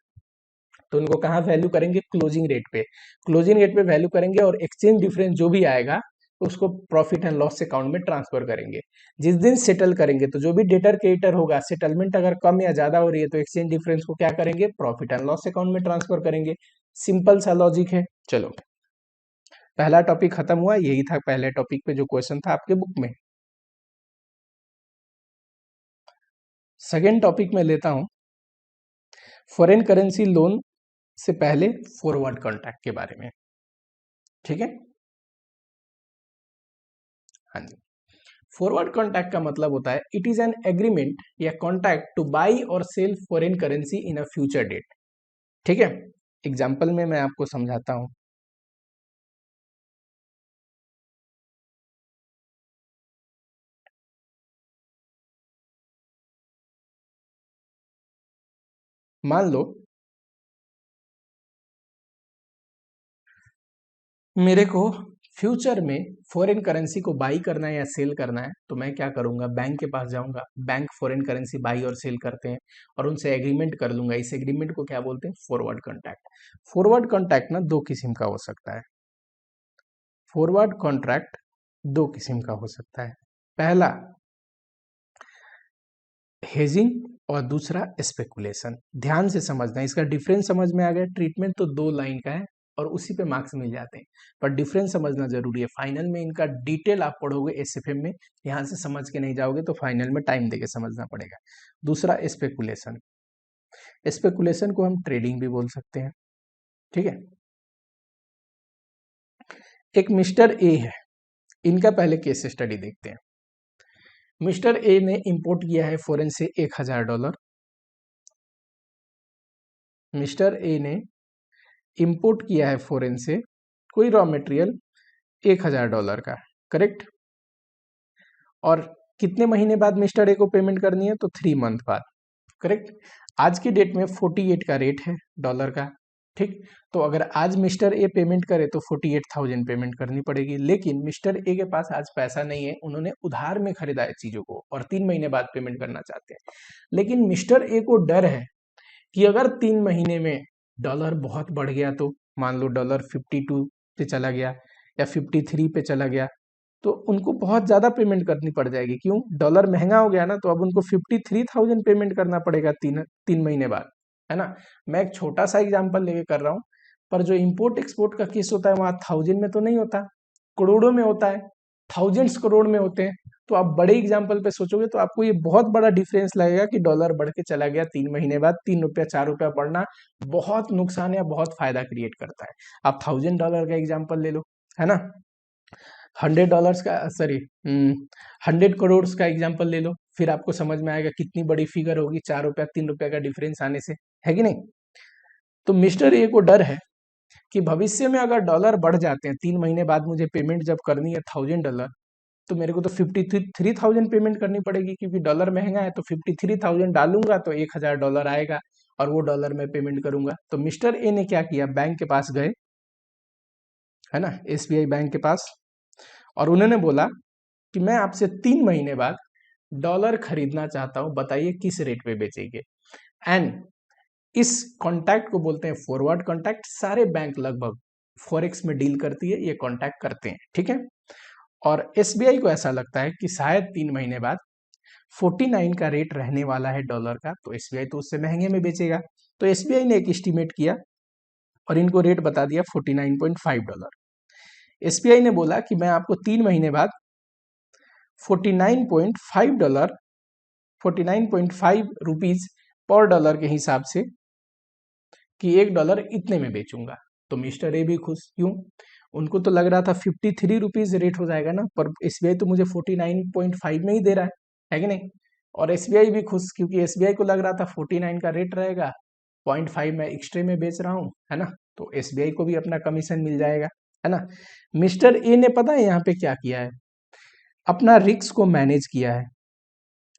तो उनको कहाँ वैल्यू करेंगे, क्लोजिंग रेट पे। क्लोजिंग रेट पे वैल्यू करेंगे और एक्सचेंज डिफरेंस जो भी आएगा उसको प्रॉफिट एंड लॉस अकाउंट में ट्रांसफर करेंगे। जिस दिन सेटल करेंगे तो जो भी डेटर क्रेडिटर होगा, सेटलमेंट अगर कम या ज्यादा हो रही है तो एक्सचेंज डिफरेंस को क्या करेंगे, प्रॉफिट एंड लॉस अकाउंट में ट्रांसफर करेंगे। सिंपल सा लॉजिक है। चलो, पहला टॉपिक खत्म हुआ, यही था पहले टॉपिक पे जो क्वेश्चन था आपके बुक में। सेकेंड टॉपिक में लेता हूं, फॉरेन करेंसी लोन से पहले फॉरवर्ड कॉन्ट्रैक्ट के बारे में। ठीक है, हाँ जी। फॉरवर्ड कॉन्ट्रैक्ट का मतलब होता है, इट इज एन एग्रीमेंट या कॉन्ट्रैक्ट टू बाई और sell foreign currency in a future date. ठीक है, एग्जाम्पल में मैं आपको समझाता हूं। मान लो मेरे को फ्यूचर में फॉरेन करेंसी को बाई करना है या सेल करना है, तो मैं क्या करूंगा, बैंक के पास जाऊंगा, बैंक फॉरेन करेंसी बाई और सेल करते हैं और उनसे एग्रीमेंट कर लूंगा। इस एग्रीमेंट को क्या बोलते हैं, फॉरवर्ड कॉन्ट्रैक्ट। फॉरवर्ड कॉन्ट्रैक्ट ना दो किस्म का हो सकता है। फॉरवर्ड कॉन्ट्रैक्ट दो किस्म का हो सकता है। पहला हेजिंग और दूसरा स्पेकुलेशन। ध्यान से समझना, इसका डिफरेंस समझ में आ गया। ट्रीटमेंट तो दो लाइन का है और उसी पे मार्क्स मिल जाते हैं, पर डिफरेंस समझना जरूरी है। फाइनल में इनका डिटेल आप पढ़ोगे एसएफएम में, यहाँ से समझ के नहीं जाओगे तो फाइनल में टाइम देके समझना पड़ेगा। दूसरा स्पेकुलेशन। स्पेकुलेशन को हम ट्रेडिंग भी बोल सकते हैं, ठीक है। एक मिस्टर ए है, इनका पहले केस स्टडी देखते हैं। मिस्टर ए ने इंपोर्ट किया है फॉरेन से $1000। मिस्टर ए ने इंपोर्ट किया है फॉरेन से कोई रॉ मटेरियल $1000 का, करेक्ट। और कितने महीने बाद मिस्टर ए को पेमेंट करनी है, तो 3 मंथ बाद, करेक्ट। आज की डेट में 48 का रेट है डॉलर का, ठीक। तो अगर आज मिस्टर ए पेमेंट करे तो 48,000 पेमेंट करनी पड़ेगी। लेकिन मिस्टर ए के पास आज पैसा नहीं है, उन्होंने उधार में खरीदा है चीजों को और 3 महीने बाद पेमेंट करना चाहते हैं। लेकिन मिस्टर ए को डर है कि अगर 3 महीने में डॉलर बहुत बढ़ गया, तो मान लो डॉलर 52 पे चला गया या 53 पे चला गया, तो उनको बहुत ज़्यादा पेमेंट करनी पड़ जाएगी। क्यों, डॉलर महंगा हो गया ना, तो अब उनको 53,000 पेमेंट करना पड़ेगा तीन महीने बाद, है ना। मैं एक छोटा सा एग्जाम्पल लेके कर रहा हूँ, पर जो इम्पोर्ट एक्सपोर्ट का केस होता है वहाँ 1000 में तो नहीं होता, करोड़ों में होता है, थाउजेंड्स करोड़ में होते हैं। तो आप बड़े एग्जाम्पल पे सोचोगे तो आपको ये बहुत बड़ा डिफरेंस लगेगा कि डॉलर बढ़ के चला गया 3 महीने बाद, 3 रुपया 4 रुपया बढ़ना बहुत नुकसान या बहुत फायदा क्रिएट करता है। आप $1000 का एग्जाम्पल ले लो, है ना। $100 का, सॉरी, 100 करोड़ का एग्जाम्पल ले लो, फिर आपको समझ में आएगा कितनी बड़ी फिगर होगी 4 रुपया 3 रुपया का डिफरेंस आने से, है कि नहीं। तो मिस्टर ए को डर है कि भविष्य में अगर डॉलर बढ़ जाते हैं, 3 महीने बाद मुझे पेमेंट जब करनी है $1000, तो मेरे को तो 53,000 पेमेंट करनी पड़ेगी, क्योंकि डॉलर महंगा है। तो 53,000 डालूंगा तो $1000 आएगा और वो डॉलर में पेमेंट करूंगा। तो मिस्टर ए ने क्या किया, बैंक के पास गए, है ना, एसबीआई बैंक के पास, और उन्होंने बोला कि मैं आपसे 3 महीने बाद डॉलर खरीदना चाहता हूं, बताइए किस रेट पे बेचेंगे। एंड इस कॉन्टैक्ट को बोलते हैं फॉरवर्ड कॉन्टैक्ट। सारे बैंक लगभग फॉरेक्स में डील करती है, ये कॉन्टैक्ट करते हैं, ठीक है। और एसबीआई को ऐसा लगता है कि शायद 3 महीने बाद 49 का रेट रहने वाला है डॉलर का, तो एसबीआई तो उससे महंगे में बेचेगा। तो एसबीआई ने एक एस्टीमेट किया और इनको रेट बता दिया $49.5। एसबीआई ने बोला कि मैं आपको 3 महीने बाद $49.5, 49.5 रुपीज पर डॉलर के हिसाब से, कि $1 इतने में बेचूंगा। तो मिस्टर ए भी खुश, क्यों, उनको तो लग रहा था 53 रुपीज रेट हो जाएगा ना, पर एसबीआई तो मुझे 49.5 में ही दे रहा है कि नहीं। और एसबीआई भी खुश, क्योंकि एसबीआई को लग रहा था 49 का रेट रहेगा, 0.5 मैं एक्स्ट्रा में बेच रहा हूँ, है ना। तो एसबीआई को भी अपना कमीशन मिल जाएगा, है ना। मिस्टर ए ने पता है यहाँ पे क्या किया है, अपना रिस्क को मैनेज किया है,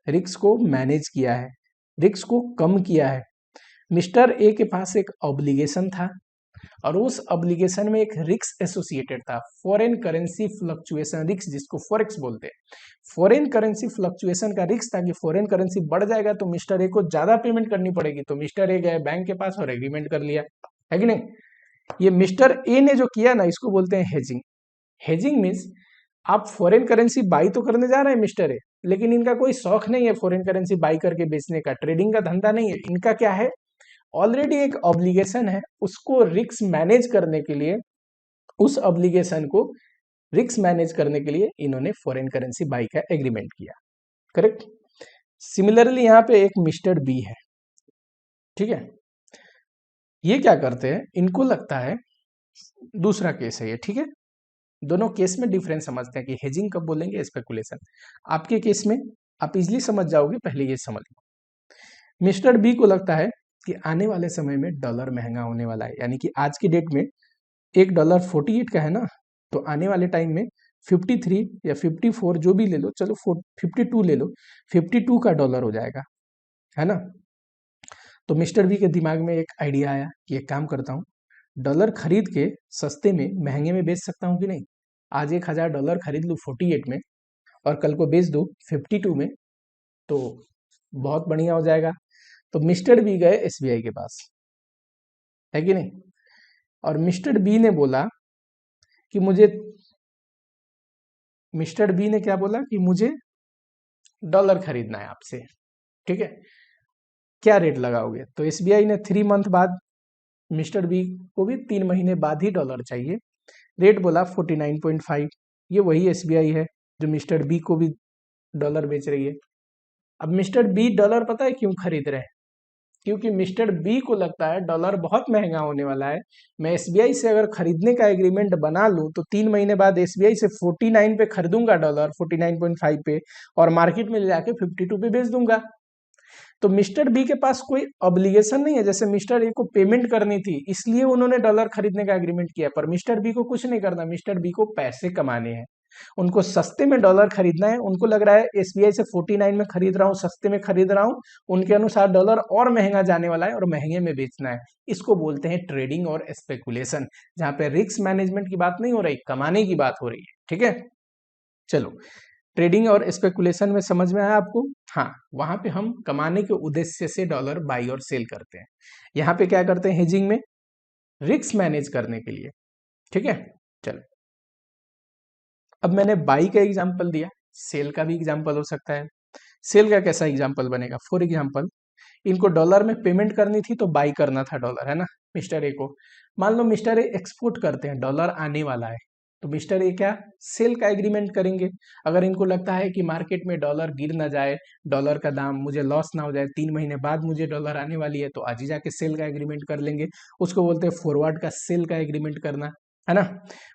रिस्क को मैनेज किया है, रिस्क को कम किया है। मिस्टर ए के पास एक ऑब्लिगेशन था और उस ऑब्लिगेशन में एक रिस्क एसोसिएटेड था, फॉरेन करेंसी फ्लक्चुएशन रिस्क, जिसको फॉरेक्स बोलते हैं। फॉरेन करेंसी फ्लक्चुएशन का रिस्क था कि फॉरेन करेंसी बढ़ जाएगा तो मिस्टर ए को ज्यादा पेमेंट करनी पड़ेगी। तो मिस्टर ए गए बैंक के पास और एग्रीमेंट कर लिया, है कि नहीं। ये मिस्टर ए ने जो किया ना, इसको बोलते हैं हेजिंग। हेजिंग मीन्स आप फॉरेन करेंसी बाई तो करने जा रहे हैं मिस्टर ए, लेकिन इनका कोई शौक नहीं है फॉरेन करेंसी बाई करके बेचने का, ट्रेडिंग का धंधा नहीं है इनका। क्या है, ऑलरेडी एक ऑब्लिगेशन है, उसको रिस्क मैनेज करने के लिए, उस ऑब्लिगेशन को रिस्क मैनेज करने के लिए इन्होंने फॉरेन करेंसी बाई का एग्रीमेंट किया, करेक्ट। सिमिलरली यहाँ पे एक मिस्टर बी है, ठीक है। ये क्या करते हैं, इनको लगता है, दूसरा केस है ये, ठीक है। दोनों केस में डिफरेंस समझते हैं कि हेजिंग कब बोलेंगे, स्पेकुलेशन। आपके केस में आप इजिली समझ जाओगे, पहले ये समझ लो। मिस्टर बी को लगता है कि आने वाले समय में डॉलर महंगा होने वाला है, यानी कि आज की डेट में $1 48 का है ना, तो आने वाले टाइम में 53 या 54 जो भी ले लो, चलो 52 ले लो, 52 का डॉलर हो जाएगा, है ना। तो मिस्टर बी के दिमाग में एक आइडिया आया कि एक काम करता हूँ, डॉलर खरीद के सस्ते में महंगे में बेच सकता हूँ कि नहीं? आज $1000 खरीद लूँ 48 में और कल को बेच दूँ 52 में, तो बहुत बढ़िया हो जाएगा। तो मिस्टर बी गए एसबीआई के पास, है कि नहीं? और मिस्टर बी ने बोला कि मिस्टर बी ने क्या बोला कि मुझे डॉलर खरीदना है आपसे, ठीक है, क्या रेट लगाओगे? तो एसबीआई ने 3 मंथ बाद, मिस्टर बी को भी 3 महीने बाद ही डॉलर चाहिए, रेट बोला 49.5। ये वही एसबीआई है जो मिस्टर बी को भी डॉलर बेच रही है। अब मिस्टर बी डॉलर पता है क्यों खरीद रहे हैं? क्योंकि मिस्टर बी को लगता है डॉलर बहुत महंगा होने वाला है, मैं एसबीआई से अगर खरीदने का एग्रीमेंट बना लूं तो 3 महीने बाद एसबीआई से 49 पे खरीदूंगा डॉलर, 49.5 पे, और मार्केट में ले जाके 52 पे बेच दूंगा। तो मिस्टर बी के पास कोई ऑब्लिगेशन नहीं है, जैसे मिस्टर ए को पेमेंट करनी थी इसलिए उन्होंने डॉलर खरीदने का एग्रीमेंट किया, पर मिस्टर बी को कुछ नहीं करना, मिस्टर बी को पैसे कमाने हैं, उनको सस्ते में डॉलर खरीदना है। उनको लग रहा है एसबीआई से 49 में खरीद रहा हूँ, सस्ते में खरीद रहा हूँ, उनके अनुसार डॉलर और महंगा जाने वाला है और महंगे में बेचना है। इसको बोलते हैं ट्रेडिंग और स्पेकुलेशन, जहां पे रिस्क मैनेजमेंट की बात नहीं हो रही, कमाने की बात हो रही है, ठीक है। चलो, ट्रेडिंग और स्पेकुलेशन में समझ में आया आपको? हाँ, वहां पे हम कमाने के उद्देश्य से डॉलर बाई और सेल करते हैं। यहाँ पे क्या करते हैं हेजिंग में? रिस्क मैनेज करने के लिए, ठीक है। चलो, अब मैंने बाई का एग्जांपल दिया, सेल का भी एग्जांपल हो सकता है। सेल का कैसा एग्जांपल बनेगा? फॉर एग्जांपल, इनको डॉलर में पेमेंट करनी थी तो बाई करना था डॉलर, है ना, मिस्टर ए को। मान लो मिस्टर ए एक्सपोर्ट करते हैं, डॉलर आने वाला है, तो मिस्टर ए क्या सेल का एग्रीमेंट करेंगे। अगर इनको लगता है कि मार्केट में डॉलर गिर ना जाए, डॉलर का दाम मुझे लॉस ना हो जाए, 3 महीने बाद मुझे डॉलर आने वाली है, तो आज ही जाके सेल का एग्रीमेंट कर लेंगे। उसको बोलते हैं फॉरवर्ड का सेल का एग्रीमेंट करना, है ना।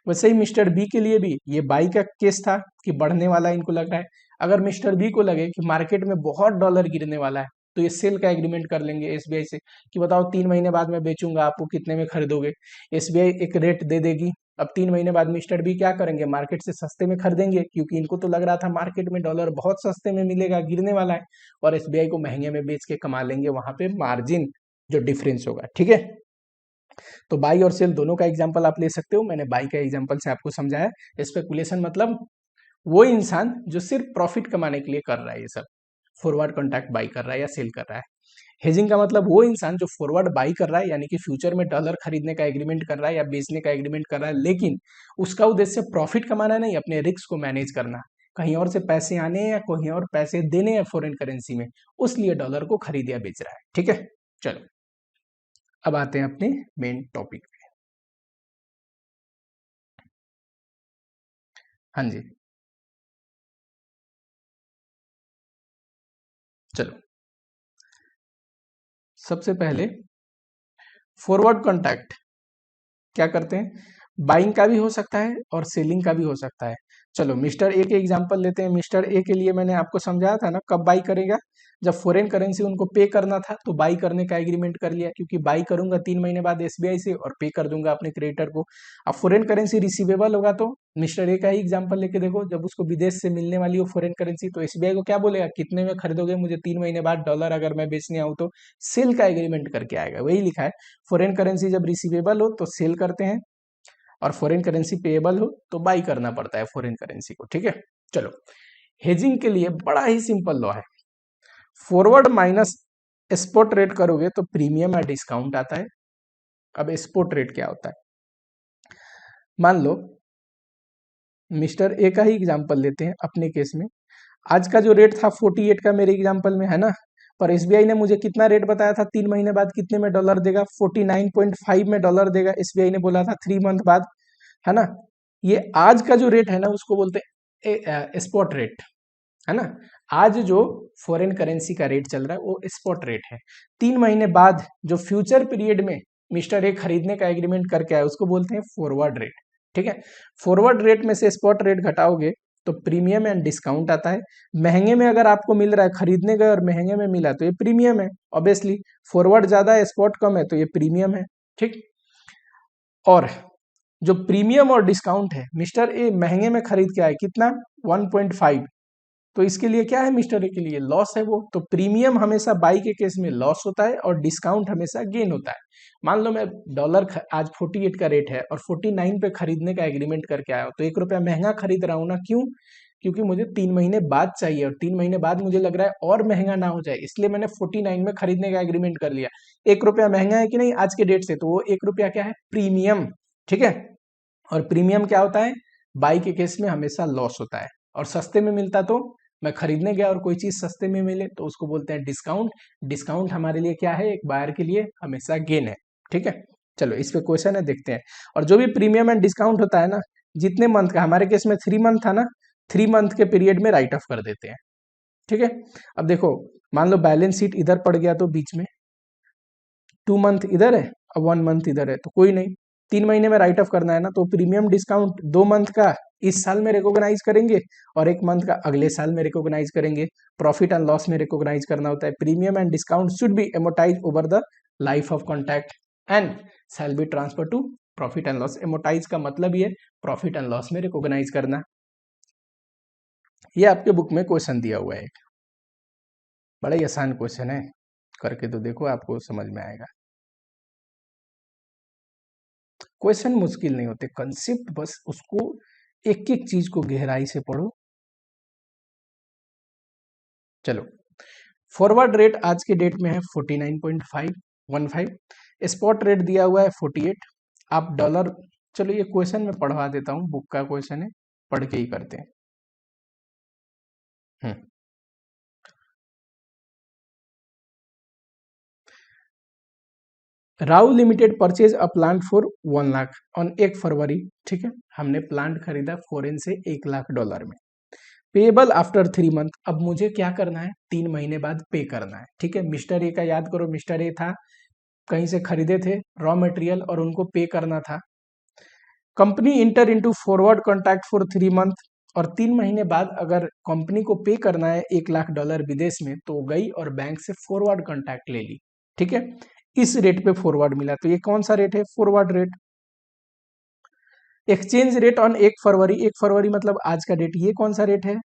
वैसे ही मिस्टर बी के लिए भी ये बाई का केस था कि बढ़ने वाला इनको लग रहा है। अगर मिस्टर बी को लगे कि मार्केट में बहुत डॉलर गिरने वाला है, तो ये सेल का एग्रीमेंट कर लेंगे एसबीआई से कि बताओ 3 महीने बाद मैं बेचूंगा, आपको कितने में खरीदोगे। एसबीआई एक रेट दे देगी। अब 3 महीने बाद मिस्टर बी क्या करेंगे? मार्केट से सस्ते में खरीदेंगे, क्योंकि इनको तो लग रहा था मार्केट में डॉलर बहुत सस्ते में मिलेगा, गिरने वाला है, और एसबीआई को महंगे में बेच के कमा लेंगे, वहां पे मार्जिन जो डिफरेंस होगा, ठीक है। तो बाई और सेल दोनों का एग्जांपल आप ले सकते हो, मैंने बाई का एग्जांपल से आपको समझाया। स्पेकुलेशन मतलब वो इंसान जो सिर्फ प्रॉफिट कमाने के लिए कर रहा है ये सब, फॉरवर्ड कॉन्ट्रैक्ट बाई कर रहा है या सेल कर रहा है। हेजिंग का मतलब वो इंसान जो फॉरवर्ड बाई कर रहा है, यानी कि फ्यूचर में डॉलर खरीदने का एग्रीमेंट कर रहा है या बेचने का एग्रीमेंट कर रहा है, लेकिन उसका उद्देश्य प्रॉफिट कमाना नहीं, अपने रिस्क को मैनेज करना, कहीं और से पैसे आने हैं या कहीं और पैसे देने हैं फॉरेन करेंसी में, उसलिए डॉलर को खरीद या बेच रहा है, ठीक है। चलो, अब आते हैं अपने मेन टॉपिक पे। हाँ जी, चलो, सबसे पहले फॉरवर्ड कॉन्ट्रैक्ट क्या करते हैं? बाइंग का भी हो सकता है और सेलिंग का भी हो सकता है। चलो, मिस्टर ए के एग्जांपल लेते हैं। मिस्टर ए के लिए मैंने आपको समझाया था ना, कब बाई करेगा? जब फॉरेन करेंसी उनको पे करना था तो बाई करने का एग्रीमेंट कर लिया, क्योंकि बाई करूंगा 3 महीने बाद एसबीआई से और पे कर दूंगा अपने क्रेडिटर को। अब फॉरेन करेंसी रिसीवेबल होगा तो मिस्टर ए का ही एग्जांपल लेके देखो, जब उसको विदेश से मिलने वाली हो फॉरेन करेंसी तो एसबीआई को क्या बोलेगा? कितने में खरीदोगे? मुझे 3 महीने बाद डॉलर अगर मैं बेचने आऊँ तो सेल का एग्रीमेंट करके आएगा, वही लिखा है। फॉरेन करेंसी जब रिसीवेबल हो तो सेल करते हैं, और फॉरेन करेंसी पेएबल हो तो बाई करना पड़ता है फॉरेन करेंसी को, ठीक है। चलो, हेजिंग के लिए बड़ा ही सिंपल लॉ है, फॉरवर्ड माइनस स्पॉट रेट करोगे तो प्रीमियम या डिस्काउंट आता है। अब स्पॉट रेट क्या होता है? मान लो मिस्टर ए का ही एग्जांपल लेते हैं अपने केस में। आज का जो रेट था 48 का मेरे एग्जांपल में, है ना, पर एसबीआई ने मुझे कितना रेट बताया था? 3 महीने बाद कितने में डॉलर देगा? 49.5 में डॉलर देगा, एसबीआई ने बोला था 3 मंथ बाद, है ना। ये आज का जो रेट है ना, उसको बोलते हैं स्पॉट रेट, है ना। आज जो फॉरेन करेंसी का रेट चल रहा है वो स्पॉट रेट है। 3 महीने बाद जो फ्यूचर पीरियड में मिस्टर ए खरीदने का एग्रीमेंट करके आए उसको बोलते हैं फॉरवर्ड रेट, ठीक है। फॉरवर्ड रेट में से स्पॉट रेट घटाओगे तो प्रीमियम एंड डिस्काउंट आता है। महंगे में अगर आपको मिल रहा है, खरीदने गए और महंगे में मिला तो ये प्रीमियम है, ऑब्वियसली। फॉरवर्ड ज्यादा है, स्पॉट कम है, तो ये प्रीमियम है, ठीक। और जो प्रीमियम और डिस्काउंट है, मिस्टर ए महंगे में खरीद के आए, कितना? 1.5, तो इसके लिए क्या है मिस्टर ए के लिए लॉस है वो। तो प्रीमियम हमेशा बाई के केस में लॉस होता है और डिस्काउंट हमेशा गेन होता है। मान लो मैं डॉलर आज 48 का रेट है और 49 पे खरीदने का एग्रीमेंट करके आया हूं, तो 1 रुपया महंगा खरीद रहा हूं ना, क्यों? क्योंकि मुझे 3 महीने बाद चाहिए और 3 महीने बाद मुझे लग रहा है और महंगा ना हो जाए, इसलिए मैंने 49 में खरीदने का एग्रीमेंट कर लिया। 1 रुपया महंगा है कि नहीं आज के डेट से, तो वो 1 रुपया क्या है, प्रीमियम। ठीक है, और प्रीमियम क्या होता है, बाई के केस में हमेशा लॉस होता है। और सस्ते में मिलता तो मैं खरीदने गया और कोई चीज सस्ते में मिले तो उसको बोलते हैं डिस्काउंट। डिस्काउंट हमारे लिए क्या है, एक बायर के लिए हमेशा गेन है। ठीक है, चलो इस पे क्वेश्चन है, देखते हैं। और जो भी प्रीमियम एंड डिस्काउंट होता है ना, जितने मंथ का, हमारे केस में 3 मंथ था ना, 3 मंथ के पीरियड में राइट ऑफ कर देते हैं। ठीक है, अब देखो मान लो बैलेंस शीट इधर पड़ गया तो बीच में 2 मंथ इधर है और 1 मंथ इधर है, तो कोई नहीं, 3 महीने में राइट ऑफ करना है ना, तो प्रीमियम डिस्काउंट 2 मंथ का इस साल में रिकॉग्नाइज करेंगे और 1 मंथ का अगले साल में रिकॉग्नाइज करेंगे। प्रॉफिट एंड लॉस में रिकॉग्नाइज करना होता है। Premium and discount should be amortise over the life of contract and shall be transfer to profit and loss. Amortise का मतलब ये प्रॉफिट एंड लॉस में रिकॉग्नाइज करना। ये आपके बुक में क्वेश्चन दिया हुआ है एक, बड़ा ही आसान क्वेश्चन है, करके तो देखो आपको समझ में आएगा। क्वेश्चन मुश्किल नहीं होते, कंसेप्ट बस उसको एक एक चीज को गहराई से पढ़ो। चलो, फॉरवर्ड रेट आज के डेट में है 49.515, स्पॉट रेट दिया हुआ है 48। आप डॉलर, चलो ये क्वेश्चन मैं पढ़वा देता हूँ, बुक का क्वेश्चन है, पढ़ के ही करते हैं। Rao limited purchase a plant for 1 lakh on 1 February. ठीक है, हमने प्लांट खरीदा फॉरेन से $1 लाख में। पेएबल आफ्टर 3 मंथ, अब मुझे क्या करना है, 3 महीने बाद पे करना है। ठीक है, मिस्टर ए का याद करो, मिस्टर ए था, कहीं से खरीदे थे रॉ मटेरियल और उनको पे करना था। Company inter into forward contract for 3 month, और 3 महीने बाद अगर कंपनी को पे करना है $1 लाख विदेश में, तो गई और बैंक से फॉरवर्ड कॉन्ट्रैक्ट ले ली। ठीक है, इस रेट पे फॉरवर्ड मिला, तो ये कौन सा रेट है, forward rate. Exchange rate on 1 फरवरी, 1 फरवरी मतलब आज का डेट, ये कौन सा रेट है,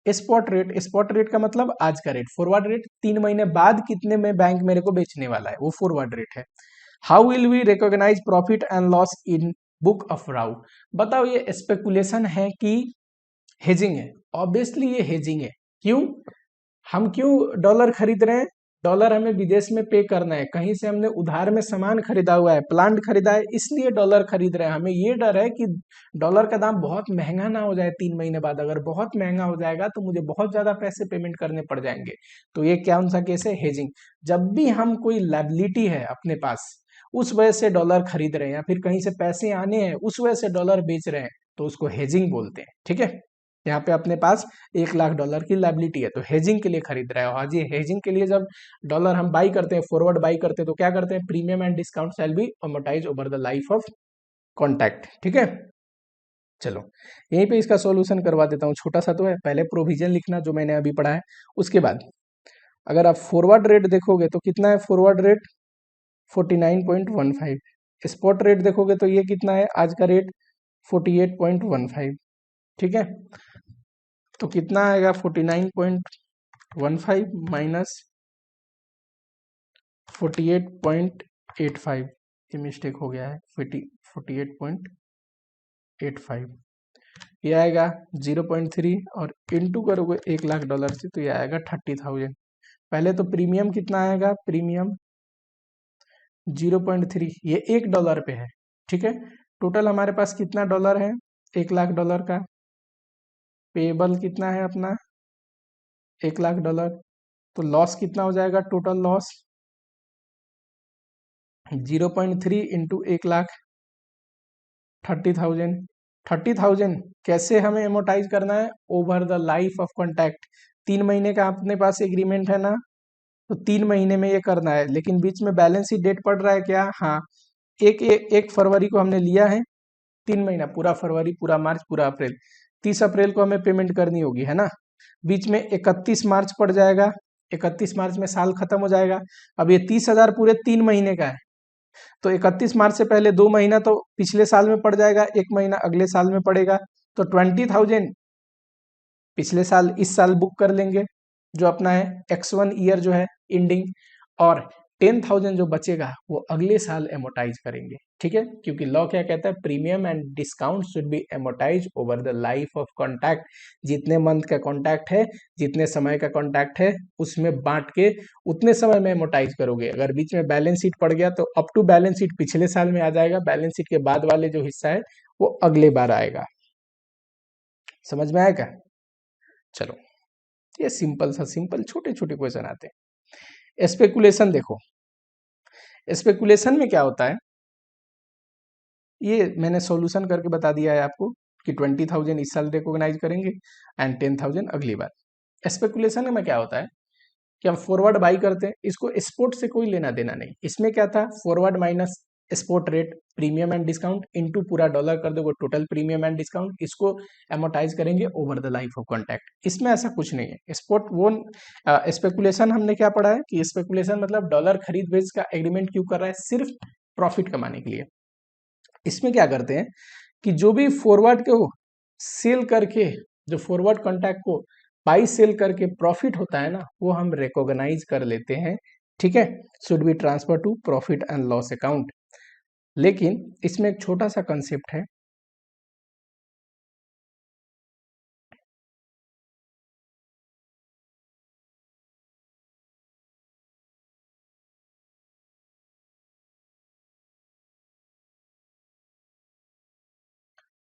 स्पॉट रेट। स्पॉट रेट का मतलब आज का रेट। फॉरवर्ड रेट 3 महीने बाद कितने में बैंक मेरे को बेचने वाला है, वो फॉरवर्ड रेट है। How will we recognise profit and loss in book of Rao. बताओ, ये स्पेकुलेशन है कि हेजिंग है? ऑब्वियसली ये हेजिंग है। क्यों, हम क्यों डॉलर खरीद रहे हैं, डॉलर हमें विदेश में पे करना है, कहीं से हमने उधार में सामान खरीदा हुआ है, प्लांट खरीदा है, इसलिए डॉलर खरीद रहे हैं। हमें ये डर है कि डॉलर का दाम बहुत महंगा ना हो जाए 3 महीने बाद, अगर बहुत महंगा हो जाएगा तो मुझे बहुत ज्यादा पैसे पेमेंट करने पड़ जाएंगे। तो ये कौन सा केस है, हेजिंग। जब भी हम कोई लायबिलिटी है अपने पास, उस वजह से डॉलर खरीद रहे हैं, या फिर कहीं से पैसे आने हैं उस वजह से डॉलर बेच रहे हैं, तो उसको हेजिंग बोलते हैं। ठीक है, यहाँ पे अपने पास $1 लाख की लायबिलिटी है, तो हेजिंग के लिए खरीद रहा है। हाँ जी, हेजिंग के लिए जब डॉलर हम बाई करते हैं, फॉरवर्ड बाई करते हैं, तो क्या करते हैं, premium and discount shall be amortise over the life of contract. ठीक है, चलो यहीं पे इसका सॉल्यूशन करवा देता हूँ, छोटा सा तो है। पहले प्रोविजन लिखना जो मैंने अभी पढ़ा है, उसके बाद अगर आप फॉरवर्ड रेट देखोगे तो कितना है, फॉरवर्ड रेट 49.15। स्पॉट रेट देखोगे तो ये कितना है, आज का रेट 48.15। ठीक है, तो कितना आएगा, 49.15 माइनस 48.85, ये मिस्टेक हो गया है, 48.85, ये आएगा 0.3, और इंटू करोगे $1 लाख से, तो ये आएगा 30,000। पहले तो प्रीमियम कितना आएगा, प्रीमियम 0.3, ये $1 पे है। ठीक है, टोटल हमारे पास कितना डॉलर है, $1 लाख का। पेएबल कितना है अपना, $1 लाख। तो लॉस कितना हो जाएगा, टोटल लॉस 0.3 इंटू 1 लाख, 30,000। 30,000 कैसे हमें एमोटाइज करना है, over the life of contract. 3 महीने का अपने पास एग्रीमेंट है ना, तो 3 महीने में ये करना है, लेकिन बीच में बैलेंस शीट डेट पड़ रहा है क्या, हाँ, एक फरवरी को हमने लिया है। 3 महीना, पूरा फरवरी, पूरा मार्च, पूरा अप्रैल, 30 अप्रैल को हमें पेमेंट करनी होगी, है ना। बीच में 31 मार्च पड़ जाएगा, 31 मार्च में साल खत्म हो जाएगा। अब ये 30,000 पूरे 3 महीने का है, तो 31 मार्च से पहले 2 महीना तो पिछले साल में पड़ जाएगा, 1 महीना अगले साल में पड़ेगा, तो 20,000 पिछले साल इस साल बुक कर लेंगे जो अपना है X1 ईयर जो है एंडिंग, और 10,000 जो बचेगा वो अगले साल एमोटाइज करेंगे, ठीक है। क्योंकि लॉ क्या कहता है, premium and discount should be amortise over the life of contract. जितने मंथ का कॉन्ट्रैक्ट है, जितने समय का कॉन्ट्रैक्ट है, उसमें बांट के उतने समय में एमोटाइज करोगे। अगर बीच में बैलेंस शीट पड़ गया तो अप टू बैलेंस शीट पिछले साल में आ जाएगा, बैलेंस शीट के बाद वाले जो हिस्सा है वो अगले बार आएगा। समझ में आएगा? चलो, ये सिंपल छोटे छोटे क्वेश्चन आते हैं। स्पेकुलेशन देखो, स्पेकुलेशन में क्या होता है, ये मैंने सॉल्यूशन करके बता दिया है आपको कि 20,000 इस साल रिकॉग्नाइज करेंगे एंड 10,000 अगली बार। स्पेकुलेशन में क्या होता है कि हम फॉरवर्ड बाई करते हैं, इसको स्पॉट से कोई लेना देना नहीं। इसमें क्या था, forward minus spot rate premium and discount into पूरा डॉलर कर दोगे टोटल प्रीमियम एंड डिस्काउंट, इसको एमोटाइज करेंगे over the life of contract. इसमें ऐसा कुछ नहीं है। स्पॉट वो स्पेकुलेशन हमने क्या पढ़ा है कि स्पेकुलेशन मतलब डॉलर खरीद बेच का एग्रीमेंट क्यों कर रहा है, सिर्फ प्रॉफिट कमाने के लिए। इसमें क्या करते हैं कि जो भी फॉरवर्ड को सेल करके, जो फॉरवर्ड कॉन्ट्रैक्ट को बाई सेल करके प्रॉफिट होता है ना, वो हम रिकॉग्नाइज कर लेते हैं, ठीक है। Should be transfer to profit and loss account. लेकिन इसमें एक छोटा सा कंसेप्ट है,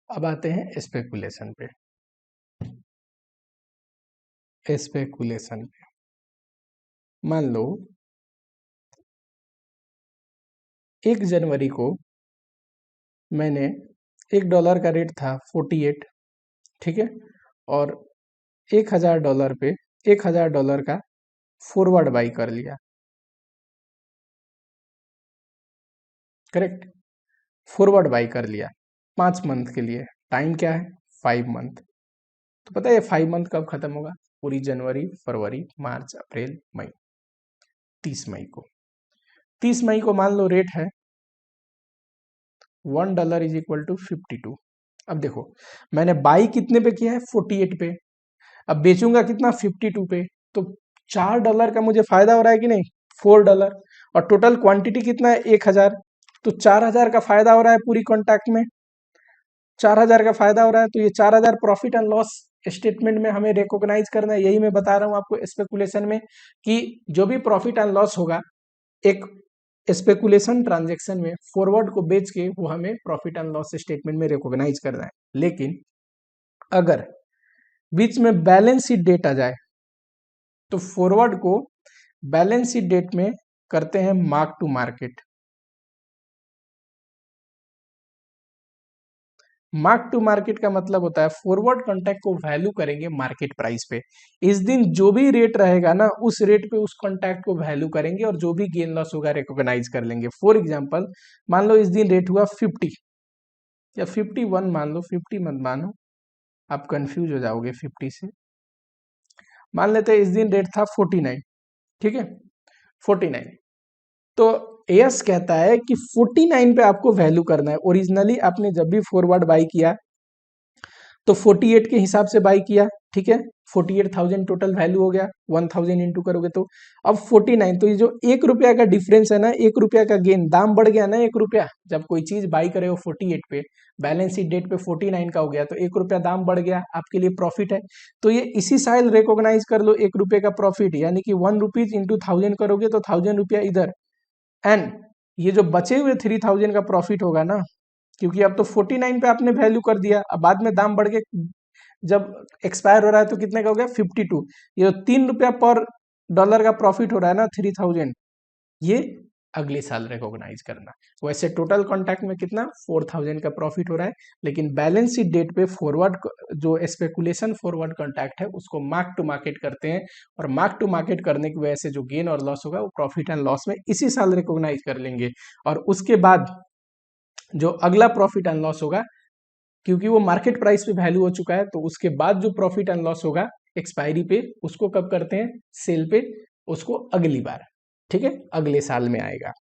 अब आते हैं स्पेकुलेशन पे। स्पेकुलेशन पे मान लो 1 जनवरी को मैंने $1 का रेट था 48, ठीक है, और $1,000 पे $1,000 का फॉरवर्ड बाई कर लिया, करेक्ट। फॉरवर्ड बाई कर लिया 5 मंथ के लिए, टाइम क्या है 5 मंथ। तो पता है ये 5 मंथ कब खत्म होगा, पूरी जनवरी फरवरी मार्च अप्रैल मई, 30 मई को। 30 मई को मान लो रेट है $1 इज इक्वल टू 52। अब देखो मैंने बाई कितने पे किया है 48 पे, अब बेचूंगा कितना 52 पे, तो $4 का मुझे फायदा हो रहा है कि नहीं, $4, और टोटल क्वांटिटी कितना है 1,000, तो 4,000 का फायदा हो रहा है पूरी कॉन्ट्रैक्ट में, 4,000 का फायदा हो रहा है। तो ये 4,000 प्रॉफिट एंड लॉस स्टेटमेंट में हमें रिकॉग्नाइज करना है। यही मैं बता रहा हूं आपको स्पेकुलेशन में कि जो भी प्रॉफिट एंड लॉस होगा एक स्पेकुलेशन ट्रांजेक्शन में फॉरवर्ड को बेच के वो हमें प्रॉफिट एंड लॉस स्टेटमेंट में रिकॉग्नाइज करना है। लेकिन अगर बीच में बैलेंस शीट डेट आ जाए तो फॉरवर्ड को बैलेंस शीट डेट में करते हैं mark to market. Mark to market का मतलब होता है फॉरवर्ड कॉन्ट्रैक्ट को वैल्यू करेंगे मार्केट प्राइस पे। इस दिन जो भी रेट रहेगा ना उस रेट पे उस कॉन्ट्रैक्ट को वैल्यू करेंगे और जो भी गेन लॉस होगा रिकॉग्नाइज कर लेंगे। फॉर एग्जांपल मान लो इस दिन रेट हुआ 50 या 51, मान लो 50 मत मानो, आप कंफ्यूज हो जाओगे 50 से। मान लेते हैं इस दिन रेट था 49, ठीक है 49, तो एस कहता है कि 49 पे आपको वैल्यू करना है। ओरिजिनली आपने जब भी फॉरवर्ड बाई किया तो 48 के हिसाब से बाई किया, ठीक है, 48,000 टोटल वैल्यू हो गया, 1,000 इंटू करोगे तो अब 49, तो ये जो ₹1 का डिफरेंस है ना, ₹1 का गेन, दाम बढ़ गया ना ₹1, जब कोई चीज बाई करे हो 48 पे, बैलेंस शीट डेट पे 49 का हो गया तो ₹1 दाम बढ़ गया, आपके लिए प्रॉफिट है। तो ये इसी साइड रिकॉग्नाइज कर लो ₹1 का प्रॉफिट, यानी कि ₹1 इंटू 1,000 करोगे तो ₹1,000 इधर, एंड ये जो बचे हुए 3,000 का प्रॉफिट होगा ना, क्योंकि अब तो 49 पे आपने वैल्यू कर दिया, अब बाद में दाम बढ़ के जब एक्सपायर हो रहा है तो कितने का हो गया 52, ये जो ₹3 पर डॉलर का प्रॉफिट हो रहा है ना 3,000, ये अगले साल रिकॉग्नाइज करना। वैसे टोटल कॉन्ट्रैक्ट में कितना 4,000 का प्रॉफिट हो रहा है, लेकिन बैलेंस शीट डेट पे फॉरवर्ड जो स्पेकुलेशन फॉरवर्ड कॉन्ट्रैक्ट है उसको मार्क टू मार्केट करते हैं, और मार्क टू मार्केट करने की वजह से जो गेन और लॉस होगा वो प्रॉफिट एंड लॉस में इसी साल रिकॉग्नाइज कर लेंगे। और उसके बाद जो अगला प्रॉफिट एंड लॉस होगा, क्योंकि वो मार्केट प्राइस पे वैल्यू हो चुका है, तो उसके बाद जो प्रॉफिट एंड लॉस होगा एक्सपायरी पे, उसको कब करते हैं, सेल पे, उसको अगली बार, ठीक है, अगले साल में आएगा।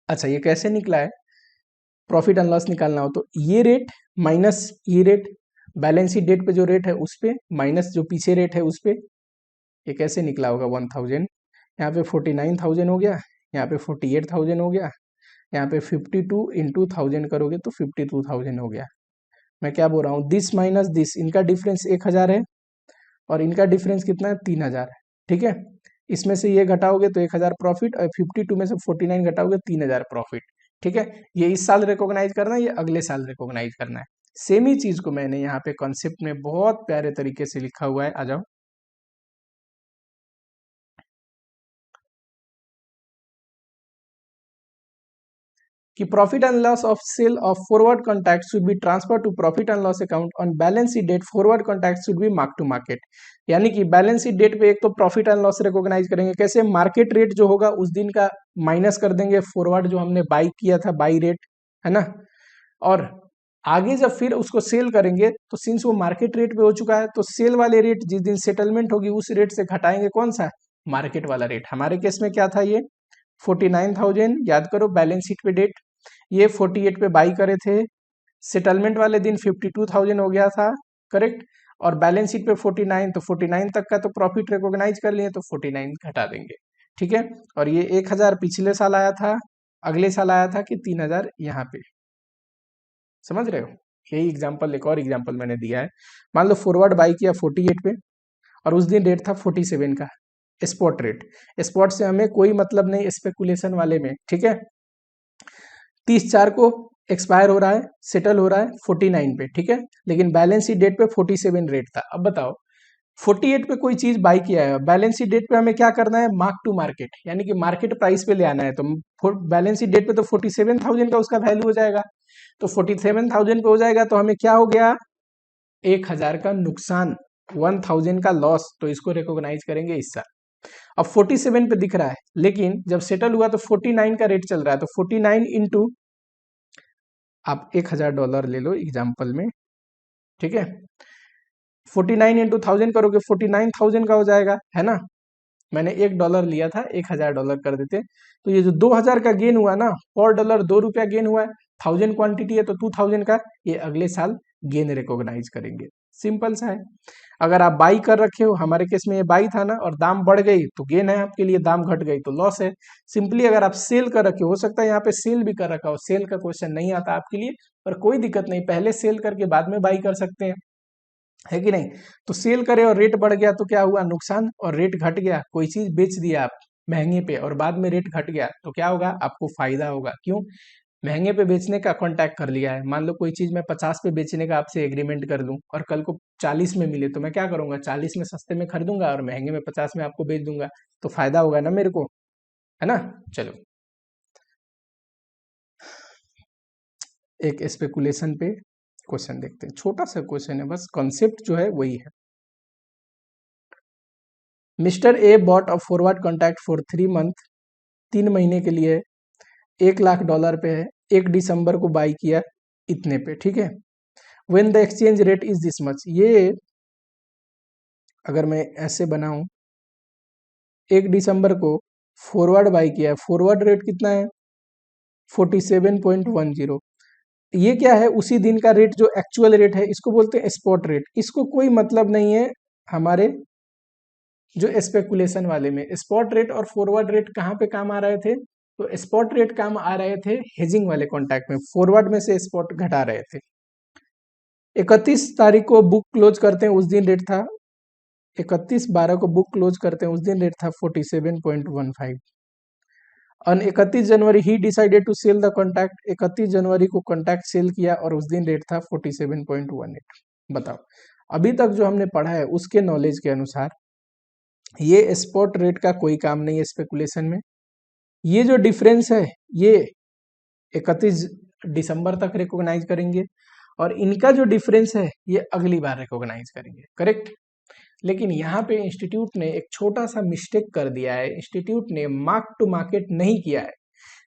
अच्छा ये कैसे निकला है, प्रॉफिट एंड लॉस निकालना हो तो ये रेट माइनस ये रेट बैलेंस शीट डेट पे जो रेट है उस पे माइनस जो पीछे रेट है उस पे, ये कैसे निकला होगा 1000, यहाँ पे 49,000 हो गया, यहाँ पे 48,000 हो गया, यहाँ पे 52 इंटू 1000 करोगे तो 52,000 हो गया। मैं क्या बोल रहा हूँ, दिस माइनस दिस, इनका डिफरेंस 1000 है और इनका डिफरेंस कितना है 3000 है, ठीक है। इसमें से ये घटाओगे तो 1000 प्रॉफिट और 52 में से 49 घटाओगे 3000 प्रॉफिट, ठीक है। ये इस साल रिकॉग्नाइज करना है, ये अगले साल रिकॉग्नाइज करना है। सेम ही चीज को मैंने यहाँ पे कॉन्सेप्ट में बहुत प्यारे तरीके से लिखा हुआ है, आ जाओ। कि profit and loss of sale of forward contract should be transfer to profit and loss account on balance sheet date, forward contract should be mark to market. यानी कि बैलेंस शीट डेट पे एक तो प्रॉफिट एंड लॉस रिकॉग्नाइज करेंगे, कैसे, market rate जो होगा उस दिन का माइनस कर देंगे फॉरवर्ड जो हमने बाई किया था, बाई रेट, है ना। और आगे जब फिर उसको सेल करेंगे तो सिंस वो मार्केट रेट पे हो चुका है तो सेल वाले रेट जिस दिन सेटलमेंट होगी उस रेट से घटाएंगे कौन सा, मार्केट वाला रेट। हमारे केस में क्या था, ये 49,000 याद करो बैलेंस शीट पे डेट, ये 48 पे बाई करे थे, सेटलमेंट वाले दिन 52,000 हो गया था, करेक्ट। और बैलेंस शीट पे 49, तो 49 तक का तो प्रॉफिट रिकॉग्नाइज कर लिए तो 49 घटा देंगे, ठीक है। और ये 1000 पिछले साल आया था, अगले साल आया था कि 3000 यहाँ पे, समझ रहे हो। यही एग्जांपल, एक और एग्जांपल मैंने दिया है। मान लो फॉरवर्ड बाई किया 48 पे और उस दिन रेट था 47 का स्पॉट रेट, स्पॉट से हमें कोई मतलब नहीं स्पेकुलेशन वाले में, ठीक है। 30/4 को एक्सपायर हो रहा है, सेटल हो रहा है 49 पे, ठीक है। लेकिन बैलेंस शीट डेट पे 47 रेट था। अब बताओ 48 पे कोई चीज बाई किया है, बैलेंस शीट डेट पे हमें क्या करना है, मार्क टू मार्केट, यानी कि मार्केट प्राइस पे ले आना है। तो बैलेंस शीट डेट पे तो 47,000 का उसका वैल्यू हो जाएगा, तो 47,000 पे हो जाएगा तो हमें क्या हो गया, 1000 का नुकसान, 1000 का लॉस, तो इसको रिकॉग्नाइज करेंगे इस साल। अब 47 पे दिख रहा है, लेकिन जब सेटल हुआ तो 49 का रेट चल रहा है, तो 49 इंटू आप $1000 ले लो एग्जाम्पल में, ठीक है। 49 इंटू 1000 करोगे 49,000 का हो जाएगा, है ना। मैंने $1 लिया था, $1000 कर देते, तो ये जो 2000 का गेन हुआ ना, पर डॉलर ₹2 गेन हुआ है, 1000 क्वांटिटी है तो 2000 का, ये अगले साल गेन रिकॉग्नाइज करेंगे। सिंपल सा है। अगर आप बाई कर रखे हो, हमारे केस में ये बाई था ना, और दाम बढ़ गई तो गेन है आपके लिए, दाम घट गई तो लॉस है। सिंपली अगर आप सेल कर रखे हो सकता है यहाँ पे सेल भी कर रखा हो, सेल का क्वेश्चन नहीं आता आपके लिए, पर कोई दिक्कत नहीं, पहले सेल करके बाद में बाई कर सकते हैं, है कि नहीं। तो सेल करे और रेट बढ़ गया तो क्या हुआ, नुकसान, और रेट घट गया, कोई चीज बेच दिया आप महंगे पे और बाद में रेट घट गया तो क्या होगा, आपको फायदा होगा। क्यों, महंगे पे बेचने का कॉन्टैक्ट कर लिया है। मान लो कोई चीज मैं 50 पे बेचने का आपसे एग्रीमेंट कर लूं और कल को 40 में मिले तो मैं क्या करूंगा, 40 में सस्ते में खरीदूंगा और महंगे में 50 में आपको बेच दूंगा, तो फायदा होगा ना मेरे को, है ना। चलो एक स्पेकुलेशन पे क्वेश्चन देखते हैं, छोटा सा क्वेश्चन है, बस कॉन्सेप्ट जो है वही है। Mister A bought a forward contract for 3 month, 3 महीने के लिए, $1,00,000 पे है, 1 दिसंबर को बाई किया इतने पे, ठीक है। When the exchange rate is this much, ये अगर मैं ऐसे बनाऊं, 1 दिसंबर को फॉरवर्ड बाई किया है, फॉरवर्ड रेट कितना है 47.10, ये क्या है, उसी दिन का रेट जो एक्चुअल रेट है, इसको बोलते हैं स्पॉट रेट। इसको कोई मतलब नहीं है हमारे जो स्पेकुलेशन वाले में। स्पॉट रेट और फॉरवर्ड रेट कहाँ पे काम आ रहे थे, तो स्पॉट रेट काम आ रहे थे हेजिंग वाले कॉन्ट्रैक्ट में, फॉरवर्ड में से स्पॉट घटा रहे थे। 31 तारीख को बुक क्लोज करते हैं, उस दिन रेट था 31/12 को बुक क्लोज करते हैं, उस दिन रेट था 47.15। ऑन 31 जनवरी ही decided to sell the contract, 31 जनवरी को कॉन्ट्रैक्ट सेल किया और उस दिन रेट था 47.18। बताओ अभी तक जो हमने पढ़ा है उसके नॉलेज के अनुसार ये स्पॉट रेट का कोई काम नहीं है स्पेकुलेशन में। ये जो डिफरेंस है ये 31 दिसंबर तक रिकॉग्नाइज करेंगे और इनका जो डिफरेंस है ये अगली बार रिकॉग्नाइज करेंगे, करेक्ट। लेकिन यहाँ पे इंस्टीट्यूट ने एक छोटा सा मिस्टेक कर दिया है, इंस्टीट्यूट ने मार्क टू मार्केट नहीं किया है,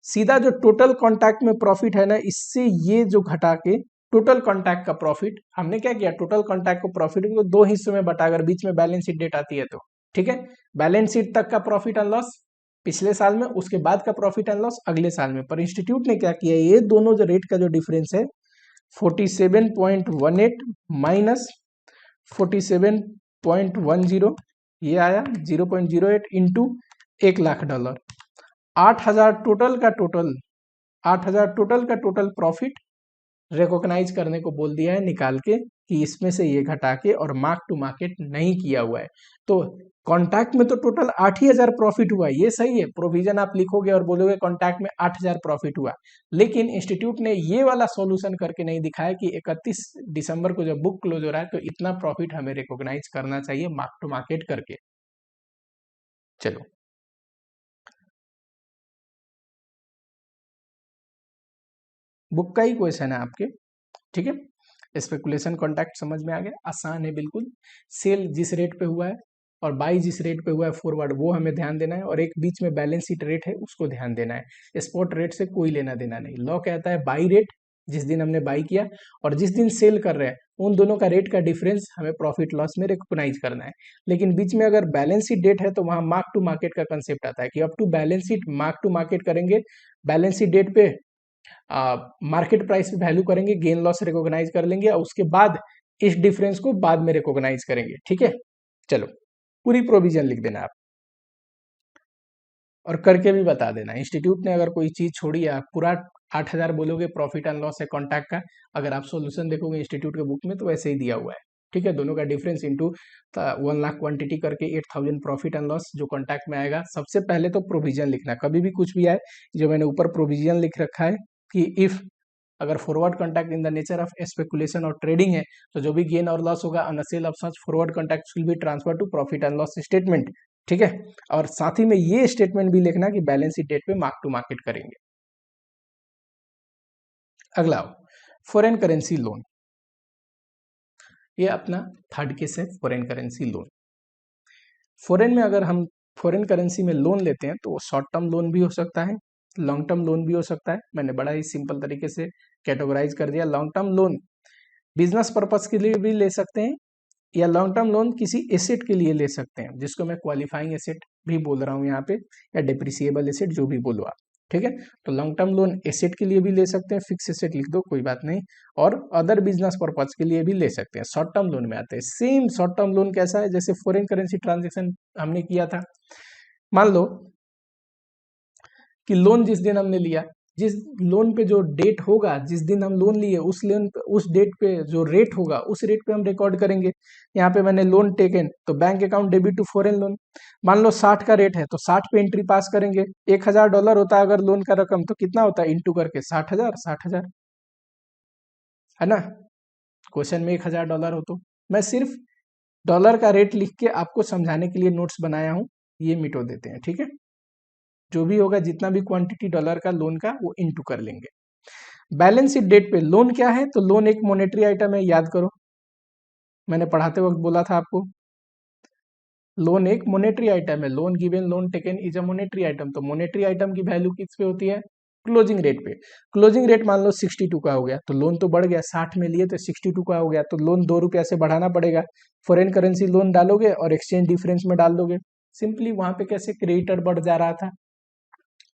सीधा जो टोटल कॉन्ट्रैक्ट में प्रॉफिट है ना, इससे ये जो घटा के टोटल कॉन्ट्रैक्ट का प्रॉफिट हमने क्या किया, टोटल कॉन्ट्रैक्ट को प्रॉफिट को 2 हिस्सों में बटा, अगर बीच में बैलेंस शीट डेट आती है तो, ठीक है। बैलेंस शीट तक का प्रॉफिट एंड लॉस पिछले साल में, उसके बाद का प्रॉफिट एंड लॉस अगले साल में। पर इंस्टीट्यूट ने क्या किया, ये दोनों जो रेट का जो डिफरेंस है 47.18 माइनस 47.10, ये आया 0.08 इंटू $1,00,000। 8,000 टोटल का टोटल 8,000 टोटल का टोटल प्रॉफिट रिकॉग्नाइज करने को बोल दिया है निकाल के, कि इसमें से ये घटा के, और मार्क टू मार्केट नहीं किया हुआ है। तो कॉन्टैक्ट में तो टोटल 8,000 प्रॉफिट हुआ, ये सही है। प्रोविजन आप लिखोगे और बोलोगे कॉन्टैक्ट में 8,000 प्रॉफिट हुआ, लेकिन इंस्टीट्यूट ने ये वाला सॉल्यूशन करके नहीं दिखाया कि 31 दिसंबर को जब बुक क्लोज हो रहा है तो इतना प्रॉफिट हमें रिकॉग्नाइज करना चाहिए मार्क टू मार्केट करके। चलो, बुक का ही क्वेश्चन है आपके, ठीक है। स्पेकुलेशन कॉन्ट्रैक्ट समझ में आ गया, आसान है बिल्कुल। सेल जिस रेट पे हुआ है और बाई जिस रेट पे हुआ है फॉरवर्ड, वो हमें ध्यान देना है, और एक बीच में बैलेंस शीट रेट है उसको ध्यान देना है। स्पॉट रेट से कोई लेना देना नहीं। लॉ कहता है बाई रेट, जिस दिन हमने बाई किया और जिस दिन सेल कर रहे हैं, उन दोनों का रेट का डिफरेंस हमें प्रॉफिट लॉस में रिकॉग्नाइज करना है। लेकिन बीच में अगर बैलेंस शीट डेट है तो वहां मार्क टू मार्केट का कंसेप्ट आता है कि up to balance sheet mark to market करेंगे, बैलेंस शीट डेट पे मार्केट प्राइस पे वैल्यू करेंगे, गेन लॉस रिकॉग्नाइज कर लेंगे, और उसके बाद इस डिफरेंस को बाद में रिकॉग्नाइज करेंगे, ठीक है। चलो, पूरी प्रोविजन लिख देना आप और करके भी बता देना। इंस्टीट्यूट ने अगर कोई चीज छोड़ी है, आप पूरा 8,000 बोलोगे प्रॉफिट एंड लॉस है कॉन्टैक्ट का, अगर आप सोल्यूशन देखोगे इंस्टीट्यूट के बुक में तो वैसे ही दिया हुआ है, ठीक है। दोनों का डिफरेंस इंटू 1,00,000 क्वांटिटी करके 8,000 प्रॉफिट एंड लॉस जो कॉन्टैक्ट में आएगा। सबसे पहले तो प्रोविजन लिखना, कभी भी कुछ भी आए, जो मैंने ऊपर प्रोविजन लिख रखा है कि इफ अगर forward contact in the nature of speculation और ट्रेडिंग है, तो जो भी गेन और लॉस होगा on sale of such forward contacts will be transfer to profit and loss statement, ठीक है। और साथ ही में ये स्टेटमेंट भी लिखना कि बैलेंस शीट डेट पे मार्क टू मार्केट करेंगे। अगला, फॉरेन करेंसी लोन, ये अपना थर्ड केस है, फॉरेन करेंसी लोन। फॉरेन में अगर हम फॉरेन करेंसी में लोन लेते हैं तो शॉर्ट टर्म लोन भी हो सकता है, लॉन्ग टर्म लोन भी हो सकता है। मैंने बड़ा ही सिंपल तरीके से कैटेगराइज कर दिया। Long term loan business purpose के लिए भी ले सकते हैं, या लॉन्ग टर्म लोन किसी एसेट के लिए ले सकते हैं, जिसको मैं क्वालिफाइंग एसेट भी बोल रहा हूँ यहाँ पे, या डिप्रिसिएबल एसेट, जो भी बोलो आप, ठीक है। तो लॉन्ग टर्म लोन एसेट के लिए भी ले सकते हैं, फिक्स एसेट लिख दो कोई बात नहीं, और अदर बिजनेस पर्पज के लिए भी ले सकते हैं। शॉर्ट टर्म लोन में आते हैं। सेम शॉर्ट टर्म लोन कैसा है, जैसे फॉरेन करेंसी ट्रांजेक्शन हमने किया था। मान लो कि लोन जिस दिन हमने लिया, जिस लोन पे जो डेट होगा, जिस दिन हम लोन लिए उस लोन पे, उस डेट पे जो रेट होगा उस रेट पे हम रिकॉर्ड करेंगे। यहाँ पे मैंने लोन टेकन, तो bank account debit to foreign loan. मान लो 60 का रेट है तो 60 पे एंट्री पास करेंगे। $1,000 होता है अगर लोन का रकम, तो कितना होता है इंटू करके 60,000, 60,000, है ना। क्वेश्चन में $1,000 हो तो मैं सिर्फ डॉलर का रेट लिख के आपको समझाने के लिए नोट्स बनाया हूँ, ये मिटो देते हैं, ठीक है। जो भी होगा, जितना भी क्वांटिटी डॉलर का लोन का, वो इनटू कर लेंगे। बैलेंस शीट डेट पे लोन क्या है, तो लोन एक मॉनेटरी आइटम है, याद करो मैंने पढ़ाते वक्त बोला था आपको, लोन एक मॉनेटरी आइटम है। Loan given, loan taken is a monetary item. तो मॉनेटरी आइटम की वैल्यू किस पे होती है, क्लोजिंग रेट पे। क्लोजिंग रेट मान लो 62 का हो गया, तो लोन तो बढ़ गया, 60 में लिए तो 62 का हो गया, तो लोन ₹2 से बढ़ाना पड़ेगा। फॉरेन करेंसी लोन डालोगे और एक्सचेंज डिफरेंस में डाल दोगे, सिंपली वहां पे कैसे क्रेडिटर बढ़ जा रहा था।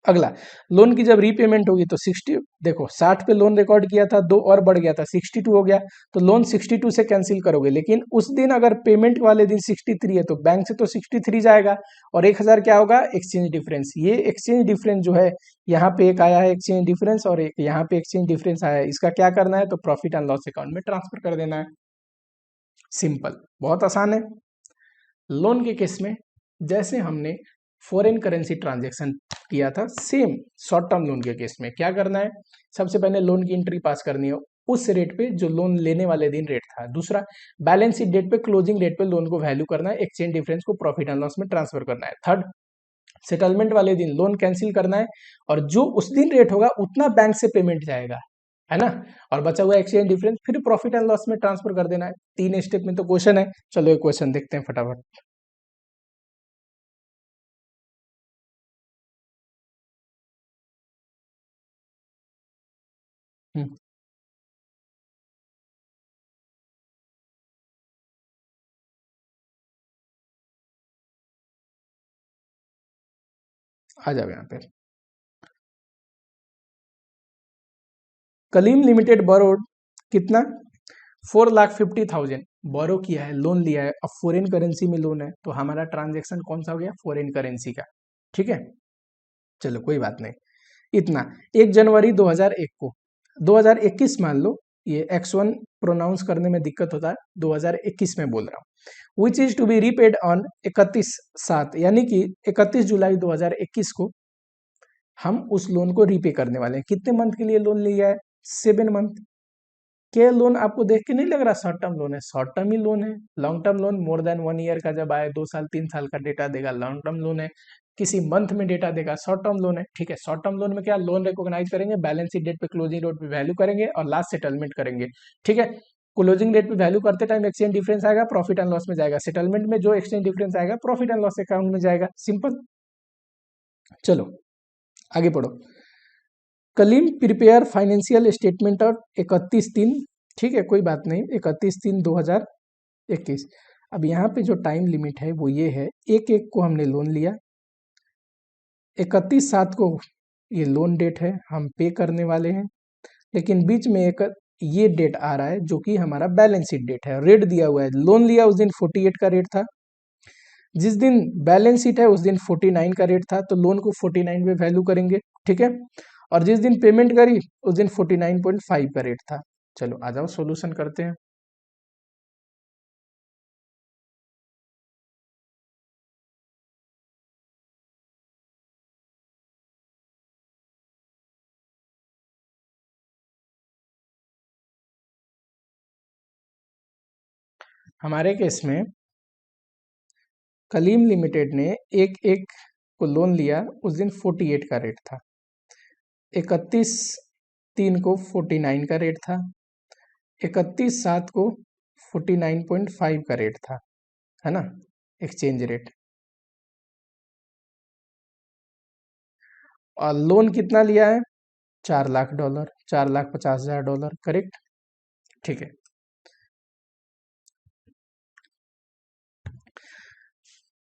अगला, लोन की जब रीपेमेंट होगी तो 60, देखो 60 पे लोन रिकॉर्ड किया था, दो और बढ़ गया था 62 हो गया, तो लोन 62 से कैंसिल करोगे। लेकिन उस दिन अगर पेमेंट वाले दिन 63 है तो बैंक से तो 63 जाएगा, और 1,000 क्या होगा, एक्सचेंज डिफरेंस। ये एक्सचेंज डिफरेंस जो है, यहाँ पे एक आया है एक्सचेंज डिफरेंस, और एक यहाँ पे एक्सचेंज डिफरेंस आया है, इसका क्या करना है, तो प्रॉफिट एंड लॉस अकाउंट में ट्रांसफर कर देना है। सिंपल, बहुत आसान है। लोन के केस में जैसे हमने फॉरेन करेंसी ट्रांजैक्शन किया था, सेम शॉर्ट टर्म लोन के केस में क्या करना है, सबसे पहले लोन की एंट्री पास करनी है उस रेट पे जो लोन लेने वाले दिन रेट था। दूसरा, बैलेंस शीट डेट पे क्लोजिंग रेट पे लोन को वैल्यू करना है, एक्सचेंज डिफरेंस को प्रॉफिट एंड लॉस में ट्रांसफर करना है। थर्ड, सेटलमेंट वाले दिन लोन कैंसिल करना है, और जो उस दिन रेट होगा उतना बैंक से पेमेंट जाएगा, है ना, और बचा हुआ एक्सचेंज डिफरेंस फिर प्रॉफिट एंड लॉस में ट्रांसफर कर देना है। 3 स्टेप में तो क्वेश्चन है। चलो एक क्वेश्चन देखते हैं फटाफट। हम्म, आ जाओ यहाँ पे। कलीम लिमिटेड borrowed कितना 4,50,000 बोरो किया है, लोन लिया है, अब फॉरेन करेंसी में लोन है, तो हमारा ट्रांजेक्शन कौन सा हो गया, फॉरेन करेंसी का। ठीक है, चलो कोई बात नहीं। इतना 1 जनवरी 2001 को, 2021 मान लो, ये X1 प्रोनाउंस करने में दिक्कत होता है, 2021 में बोल रहा हूँ। Which is to be repaid on 31/7, यानी कि 31 जुलाई 2021 को हम उस लोन को रीपे करने वाले हैं। कितने मंथ के लिए लोन लिया है, 7 मंथ के लोन। आपको देख के नहीं लग रहा शॉर्ट टर्म लोन है, शॉर्ट टर्म ही लोन है। Long term loan more than 1 year का जब आए, 2 साल 3 साल का डेटा देगा, लॉन्ग टर्म लोन है किसी मंथ में डेटा देगा, शॉर्ट टर्म लोन है। ठीक है, शॉर्ट टर्म लोन में क्या, लोन रिकॉग्नाइज करेंगे, बैलेंस शीट डेट पे क्लोजिंग डेट पे वैल्यू करेंगे और लास्ट सेटलमेंट करेंगे। ठीक है, क्लोजिंग डेट पे वैल्यू करते टाइम एक्सचेंज डिफरेंस आएगा, प्रॉफिट एंड लॉस में जाएगा, सेटलमेंट में जो एक्सचेंज डिफरेंस आएगा प्रॉफिट एंड लॉस अकाउंट में जाएगा, सिंपल। चलो आगे पढ़ो। कलीम प्रिपेयर फाइनेंशियल स्टेटमेंट और 31/3, ठीक है कोई बात नहीं, 31/3/2021। अब यहाँ पे जो टाइम लिमिट है वो ये है, 1/1 को हमने लोन लिया, 31/7 को ये लोन डेट है, हम पे करने वाले हैं, लेकिन बीच में एक ये डेट आ रहा है जो कि हमारा बैलेंस शीट डेट है, रेट दिया हुआ है। लोन लिया उस दिन 48 का रेट था, जिस दिन बैलेंस शीट है उस दिन 49 का रेट था, तो लोन को 49 पे वैल्यू करेंगे। ठीक है, और जिस दिन पेमेंट करी उस दिन 49.5 का रेट था। चलो आ जाओ सॉल्यूशन करते हैं। हमारे केस में कलीम लिमिटेड ने 1/1 को लोन लिया, उस दिन 48 का रेट था, 31/3 को 49 का रेट था, 31/7 को 49.5 का रेट था, है ना, एक्सचेंज रेट। और लोन कितना लिया है, $4 लाख, $4,50,000, करेक्ट। ठीक है,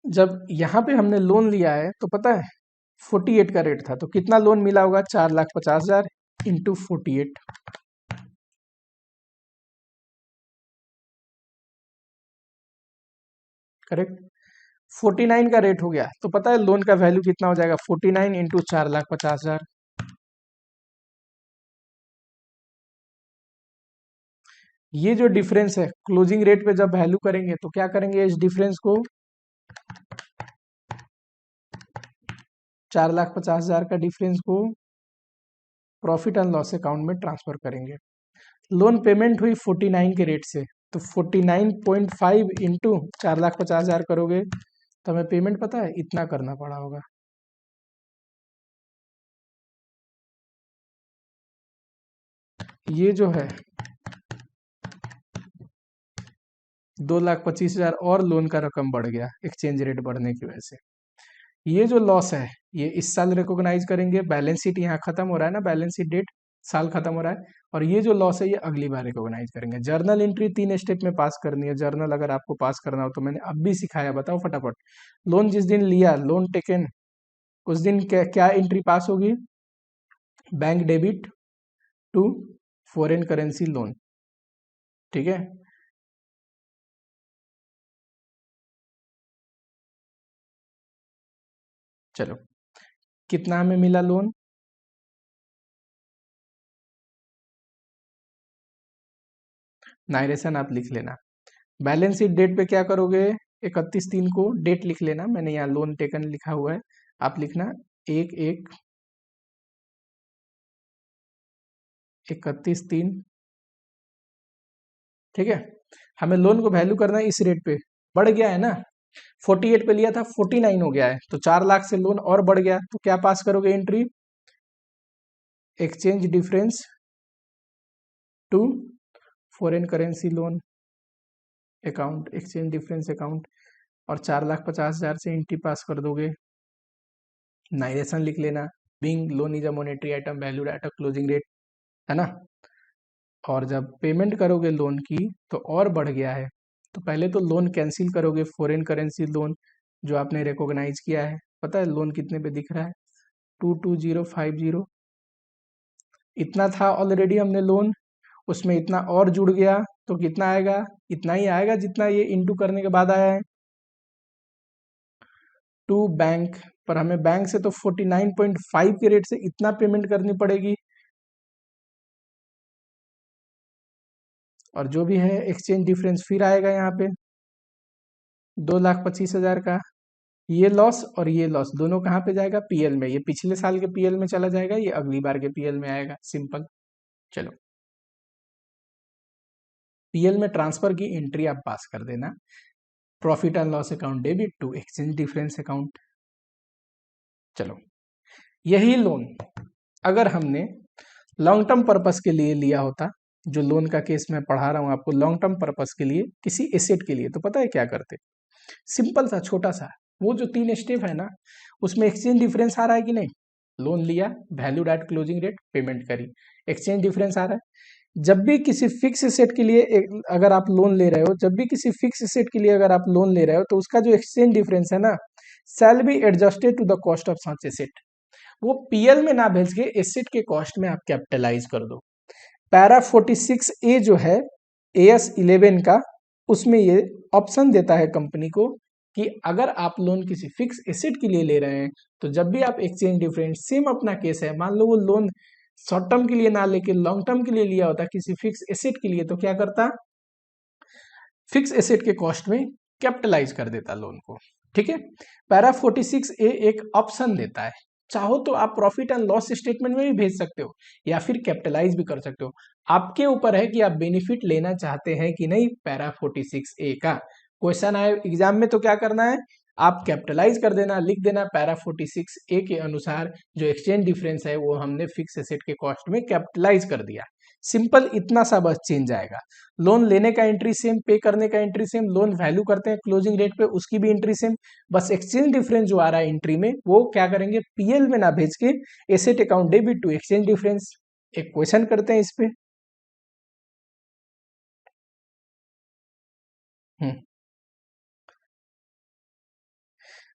जब यहाँ पे हमने लोन लिया है तो पता है 48 का रेट था, तो कितना लोन मिला होगा, 4,50,000 इंटू 48, करेक्ट। 49 का रेट हो गया, तो पता है लोन का वैल्यू कितना हो जाएगा, 49 इंटू 4,50,000। ये जो डिफरेंस है क्लोजिंग रेट पे जब वैल्यू करेंगे तो क्या करेंगे, इस डिफरेंस को 4,50,000 का डिफरेंस को प्रॉफिट एंड लॉस अकाउंट में ट्रांसफर करेंगे। लोन पेमेंट हुई 49 के रेट से, तो 49.5 इंटू 4,50,000 करोगे तो हमें पेमेंट पता है इतना करना पड़ा होगा। ये जो है 2,25,000 और लोन का रकम बढ़ गया एक्सचेंज रेट बढ़ने की वजह से। ये जो लॉस है ये इस साल रिकॉग्नाइज करेंगे, बैलेंस शीट यहाँ खत्म हो रहा है ना, बैलेंस शीट डेट साल खत्म हो रहा है, और ये जो लॉस है ये अगली बार रिकॉग्नाइज करेंगे। जर्नल एंट्री 3 स्टेप में पास करनी है, जर्नल अगर आपको पास करना हो तो मैंने अब भी सिखाया, बताओ फटाफट। लोन जिस दिन लिया, लोन टेकन, उस दिन क्या क्या एंट्री पास होगी, bank debit to foreign currency loan. ठीक है, चलो कितना हमें मिला लोन, नायरेशन आप लिख लेना। बैलेंस शीट डेट पे क्या करोगे, 31/3 को डेट लिख लेना, मैंने यहाँ लोन टेकन लिखा हुआ है, आप लिखना 1/1 31/3। ठीक है, हमें लोन को वैल्यू करना है इस रेट पे, बढ़ गया है ना, 48 पे लिया था 49 हो गया है, तो 4 लाख से लोन और बढ़ गया, तो क्या पास करोगे entry, exchange difference to foreign currency loan account, exchange difference account, और 4,50,000 से एंट्री पास कर दोगे। नाइरेशन लिख लेना, being loan is a monetary item valued at a closing rate, है ना। और जब पेमेंट करोगे लोन की तो और बढ़ गया है, तो पहले तो लोन कैंसिल करोगे, फॉरेन करेंसी लोन जो आपने रिकॉग्नाइज किया है, पता है लोन कितने पे दिख रहा है, 22050, इतना था ऑलरेडी हमने लोन, उसमें इतना और जुड़ गया तो कितना आएगा, इतना ही आएगा जितना ये इंटू करने के बाद आया है। टू बैंक, पर हमें बैंक से तो 49.5 के रेट से इतना पेमेंट करनी पड़ेगी, और जो भी है एक्सचेंज डिफरेंस फिर आएगा यहाँ पे 2,25,000 का। ये लॉस और ये लॉस दोनों कहाँ पे जाएगा, पीएल में। ये पिछले साल के पीएल में चला जाएगा, ये अगली बार के पीएल में आएगा, सिंपल। चलो, पीएल में ट्रांसफर की एंट्री आप पास कर देना, profit and loss account debit to exchange difference account. चलो, यही लोन अगर हमने लॉन्ग टर्म पर्पस के लिए लिया होता, जो लोन का केस मैं पढ़ा रहा हूं आपको, लॉन्ग टर्म पर्पस के लिए किसी एसेट के लिए, तो पता है क्या करते, सिंपल सा छोटा सा, वो जो 3 स्टेप है ना, उसमें एक्सचेंज डिफरेंस आ रहा है कि नहीं, लोन लिया, valued at closing rate, payment करी, एक्सचेंज डिफरेंस आ रहा है। जब भी किसी फिक्स एसेट के लिए अगर आप लोन ले रहे हो, जब भी किसी फिक्स एसेट के लिए अगर आप लोन ले रहे हो, तो उसका जो एक्सचेंज डिफरेंस है ना, shall be adjusted to the cost of such asset. वो पीएल में ना भेज के एसेट के कॉस्ट में आप कैपिटलाइज कर दो। पैरा 46A जो है AS11 का, उसमें ये ऑप्शन देता है कंपनी को कि अगर आप लोन किसी फिक्स एसेट के लिए ले रहे हैं, तो जब भी आप एक्सचेंज डिफरेंस, सेम अपना केस है, मान लो वो लोन शॉर्ट टर्म के लिए ना लेके लॉन्ग टर्म के लिए लिया होता किसी फिक्स एसेट के लिए, तो क्या करता, फिक्स एसेट के कॉस्ट में कैपिटलाइज कर देता लोन को। ठीक है, पैरा 46A एक ऑप्शन देता है, चाहो तो आप प्रॉफिट एंड लॉस स्टेटमेंट में भी भेज सकते हो, या फिर कैपिटलाइज भी कर सकते हो, आपके ऊपर है कि आप बेनिफिट लेना चाहते हैं कि नहीं पैरा 46A का। क्वेश्चन आए एग्जाम में तो क्या करना है, आप कैपिटलाइज कर देना, लिख देना पैरा 46A के अनुसार जो एक्सचेंज डिफरेंस है वो हमने फिक्स एसेट के कॉस्ट में कैपिटलाइज कर दिया। सिंपल, इतना सा बस चेंज आएगा। लोन लेने का एंट्री सेम, पे करने का एंट्री सेम, लोन वैल्यू करते हैं क्लोजिंग रेट पे, उसकी भी एंट्री सेम, बस एक्सचेंज डिफरेंस जो आ रहा है एंट्री में, वो क्या करेंगे, पीएल में ना भेज के asset account debit to exchange difference. एक क्वेश्चन करते हैं इस पे।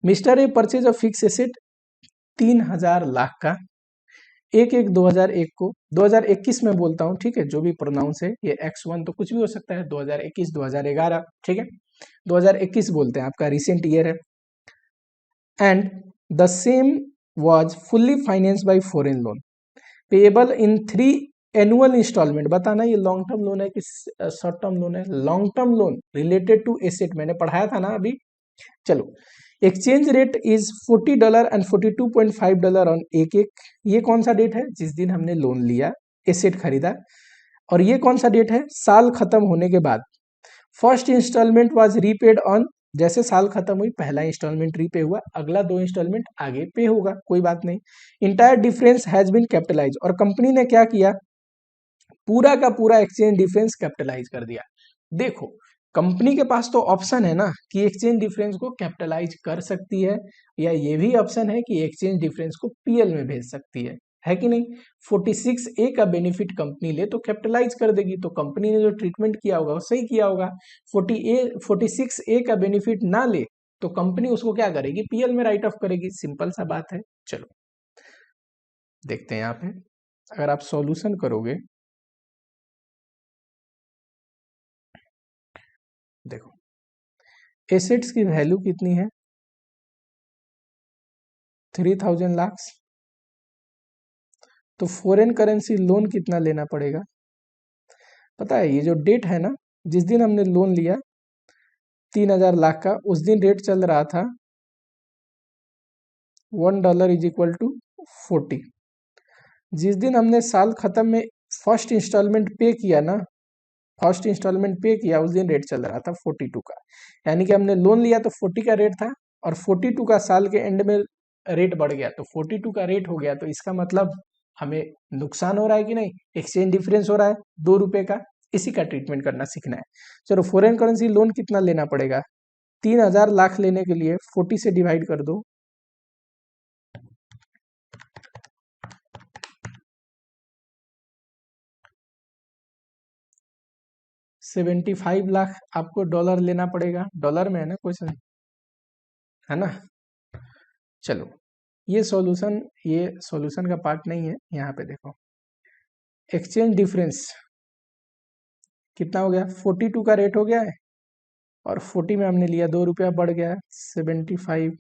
Mister A purchase of fix asset 3,000 lakh का, 1/1/2001 को, 2021 में बोलता हूँ, ठीक है, जो भी प्रोनाउंस है, ये X1 तो कुछ भी हो सकता है, 2021, 2011, ठीक है, 2021 बोलते हैं, आपका रिसेंट ईयर है। And the same was fully financed by foreign loan, payable in 3 annual instalment. बताना ये लॉन्ग टर्म लोन है कि शॉर्ट टर्म लोन है, long term loan related to asset, मैंने पढ़ाया था ना अभी। चलो, exchange rate is $40 and $42.5 on एक। ये कौन सा डेट है, जिस दिन हमने लोन लिया, एसेट खरीदा, और ये कौन सा डेट है, साल खत्म होने के बाद। First instalment was repaid on, जैसे साल खत्म हुई पहला इंस्टॉलमेंट रीपे हुआ, अगला 2 इंस्टॉलमेंट आगे पे होगा, कोई बात नहीं। Entire difference has been capitalise, और कंपनी ने क्या किया, पूरा का पूरा एक्सचेंज डिफरेंस कैपिटलाइज कर दिया। देखो, कंपनी के पास तो ऑप्शन है ना कि एक्सचेंज डिफरेंस को कैपिटलाइज कर सकती है, या ये भी ऑप्शन है कि एक्सचेंज डिफरेंस को पीएल में भेज सकती है कि नहीं। 46A का बेनिफिट कंपनी ले तो कैपिटलाइज कर देगी, तो कंपनी ने जो ट्रीटमेंट किया होगा वो सही किया होगा। 46A का बेनिफिट ना ले तो कंपनी उसको क्या करेगी, पीएल में राइट ऑफ करेगी, सिंपल सा बात है। चलो देखते हैं यहाँ पे, अगर आप सॉल्यूशन करोगे, देखो एसेट्स की वैल्यू कितनी है, 3,000 लाख, तो फॉरेन करेंसी लोन कितना लेना पड़ेगा, पता है, ये जो डेट है ना, जिस दिन हमने लोन लिया 3,000 लाख का, उस दिन रेट चल रहा था $1 इज इक्वल टू 40। जिस दिन हमने साल खत्म में फर्स्ट इंस्टॉलमेंट पे किया ना, फर्स्ट इंस्टॉलमेंट पे किया, उस दिन रेट चल रहा था 42 का, यानी कि हमने लोन लिया तो 40 का रेट था, और 42 का साल के एंड में रेट बढ़ गया, तो 42 का रेट हो गया, तो इसका मतलब हमें नुकसान हो रहा है कि नहीं, एक्सचेंज डिफरेंस हो रहा है ₹2 का, इसी का ट्रीटमेंट करना सीखना है। चलो, फॉरेन करेंसी लोन कितना लेना पड़ेगा, 3,000 लाख लेने के लिए 40 से डिवाइड कर दो, 75 लाख आपको डॉलर लेना पड़ेगा, डॉलर में है ना क्वेश्चन, है ना। चलो, ये सॉल्यूशन का पार्ट नहीं है, यहाँ पे देखो, एक्सचेंज डिफरेंस कितना हो गया, 42 का रेट हो गया है, और 40 में हमने लिया 2 रुपया, बढ़ गया 75।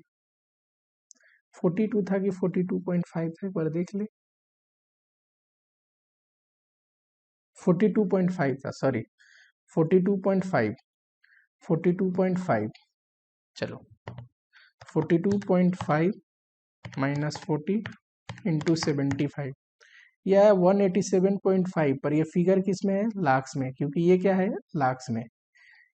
42 था कि 42.5 था, एक बार देख ले। 42.5 था, सॉरी 42.5, 42.5, चलो 42.5 माइनस 40 इंटू 75, यह है 187.5, पर ये फिगर किस में है, लाख्स में, क्योंकि ये क्या है, लाख्स में।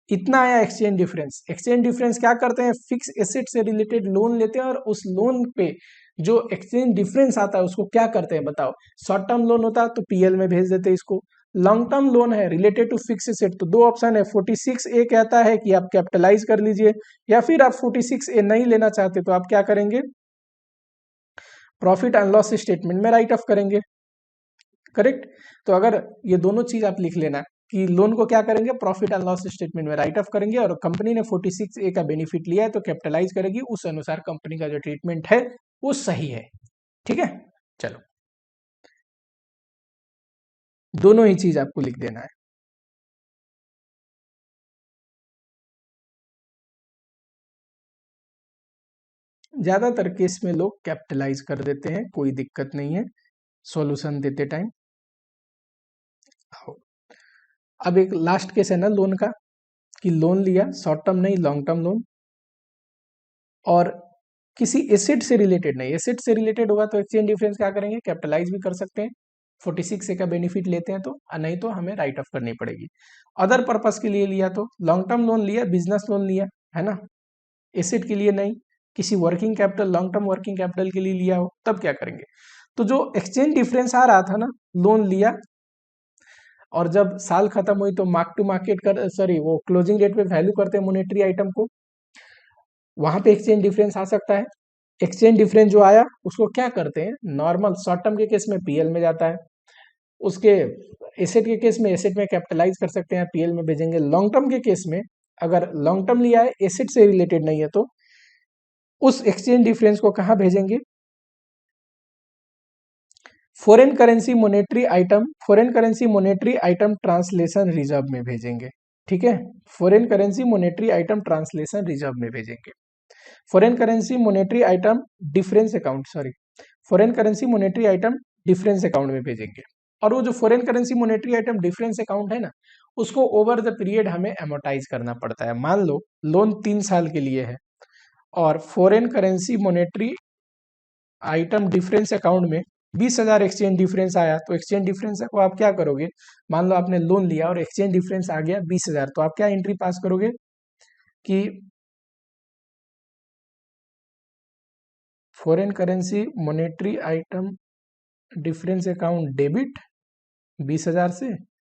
इतना आया एक्सचेंज डिफरेंस। एक्सचेंज डिफरेंस क्या करते हैं, फिक्स एसेट से रिलेटेड लोन लेते हैं और उस लोन पे जो एक्सचेंज डिफरेंस आता है उसको क्या करते हैं बताओ। शॉर्ट टर्म लोन होता है तो पीएल में भेज देते हैं इसको। लॉन्ग टर्म लोन है रिलेटेड टू फिक्स एसेट, तो दो ऑप्शन है, 46A कहता है कि आप कैपिटलाइज कर लीजिए, या फिर आप 46A नहीं लेना चाहते तो आप क्या करेंगे, प्रॉफिट एंड लॉस स्टेटमेंट में राइट ऑफ करेंगे। करेक्ट। तो अगर ये दोनों चीज आप लिख लेना कि लोन को क्या करेंगे, प्रॉफिट एंड लॉस स्टेटमेंट में राइट ऑफ करेंगे, और कंपनी ने 46A का बेनिफिट लिया है तो कैपिटलाइज करेगी, उस अनुसार कंपनी का जो ट्रीटमेंट है वो सही है। ठीक है, चलो दोनों ही चीज आपको लिख देना है। ज्यादातर केस में लोग कैपिटलाइज कर देते हैं, कोई दिक्कत नहीं है सॉल्यूशन देते टाइम। अब एक लास्ट केस है ना लोन का, कि लोन लिया, शॉर्ट टर्म नहीं लॉन्ग टर्म लोन, और किसी एसेट से रिलेटेड नहीं, एसेट से रिलेटेड होगा तो एक्सचेंज डिफरेंस क्या करेंगे, कैपिटलाइज भी कर सकते हैं, 46A का बेनिफिट लेते हैं तो, नहीं तो हमें राइट ऑफ करनी पड़ेगी। अदर पर्पस के लिए लिया तो लॉन्ग टर्म लोन लिया, बिजनेस लोन लिया है ना, एसेट के लिए नहीं, किसी working capital, long term working capital के लिए लिया हो, तब क्या करेंगे। तो जो एक्सचेंज डिफरेंस आ रहा था ना, लोन लिया और जब साल खत्म हुई तो मार्क टू मार्केट कर, सॉरी वो क्लोजिंग रेट पे वैल्यू करते हैं मॉनेटरी आइटम को, वहां पे एक्सचेंज डिफरेंस आ सकता है। एक्सचेंज डिफरेंस जो आया उसको क्या करते हैं, नॉर्मल शॉर्ट टर्म के केस में पीएल में जाता है, उसके एसेट के केस में एसेट में कैपिटलाइज कर सकते हैं, पीएल में भेजेंगे। लॉन्ग टर्म के केस में अगर लॉन्ग टर्म लिया है, एसेट से रिलेटेड नहीं है, तो उस एक्सचेंज डिफरेंस को कहां भेजेंगे, foreign currency monetary item, foreign currency monetary item translation reserve में भेजेंगे। ठीक है, foreign currency monetary item translation reserve में भेजेंगे। Foreign currency monetary item difference account, sorry foreign currency monetary item difference account में भेजेंगे। और वो जो foreign currency monetary item difference account है ना, उसको ओवर द पीरियड हमें एमोटाइज करना पड़ता है। मान लो लोन 3 साल के लिए है और foreign currency monetary item difference account में 20,000 एक्सचेंज डिफरेंस आया, तो एक्सचेंज डिफरेंस को आप क्या करोगे, मान लो आपने लोन लिया और एक्सचेंज डिफरेंस आ गया 20,000, तो आप क्या एंट्री पास करोगे कि foreign currency monetary item difference account debit 20,000 से,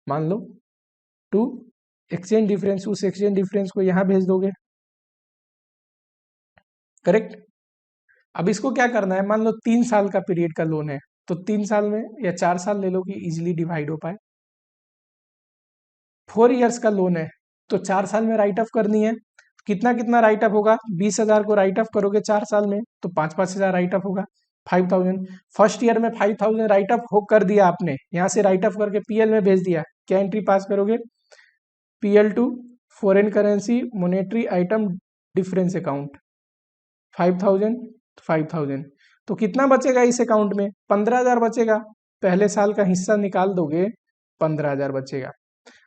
मान लो टू एक्सचेंज डिफरेंस, उस एक्सचेंज डिफरेंस को यहां भेज दोगे। करेक्ट। अब इसको क्या करना है, मान लो 3 साल का पीरियड का लोन है, तो 3 साल में या 4 साल ले लो कि इजिली डिवाइड हो पाए। 4 इयर्स का लोन है तो 4 साल में राइट ऑफ करनी है, कितना कितना राइट ऑफ होगा, 20,000 को राइट ऑफ करोगे 4 साल में तो 5,000 राइट ऑफ होगा, 5,000। फर्स्ट ईयर में 5,000 राइट ऑफ हो कर दिया आपने, यहाँ से राइट ऑफ करके पीएल में भेज दिया, क्या एंट्री पास करोगे, PL to foreign currency monetary item difference account 5,000, 5,000, तो कितना बचेगा इस अकाउंट में, 15,000 बचेगा। पहले साल का हिस्सा निकाल दोगे, 15,000 बचेगा।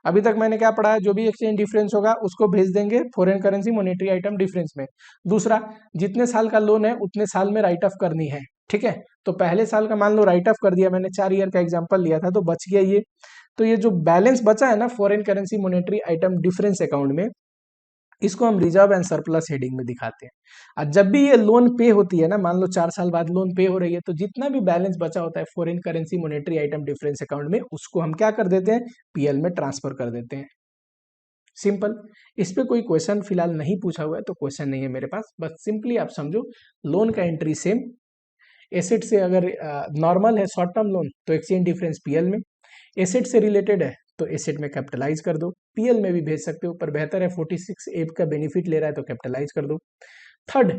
अभी तक मैंने क्या पढ़ा है, जो भी एक्सचेंज डिफरेंस होगा उसको भेज देंगे foreign currency monetary item difference में। दूसरा, जितने साल का लोन है उतने साल में राइट ऑफ करनी है। ठीक है, तो पहले साल का मान लो राइट ऑफ कर दिया, मैंने 4 ईयर का एग्जांपल लिया था तो बच गया ये। तो ये जो बैलेंस बचा है ना foreign currency monetary item difference account में, इसको हम रिजर्व एंड सरप्लस हेडिंग में दिखाते हैं। और जब भी ये लोन पे होती है ना, मान लो 4 साल बाद लोन पे हो रही है, तो जितना भी बैलेंस बचा होता है foreign currency monetary item difference account में, उसको हम क्या कर देते हैं, पीएल में ट्रांसफर कर देते हैं। सिंपल। इस पे कोई क्वेश्चन फिलहाल नहीं पूछा हुआ है तो क्वेश्चन नहीं है मेरे पास, बस सिंपली आप समझो लोन का एंट्री सेम। एसेट से अगर नॉर्मल है शॉर्ट टर्म लोन तो एक्सचेंज डिफरेंस पीएल में, एसेट से रिलेटेड है तो एसेट में कैपिटलाइज कर दो, पीएल में भी भेज सकते हो, पर बेहतर है 46A का बेनिफिट ले रहा है तो कैपिटलाइज कर दो। थर्ड,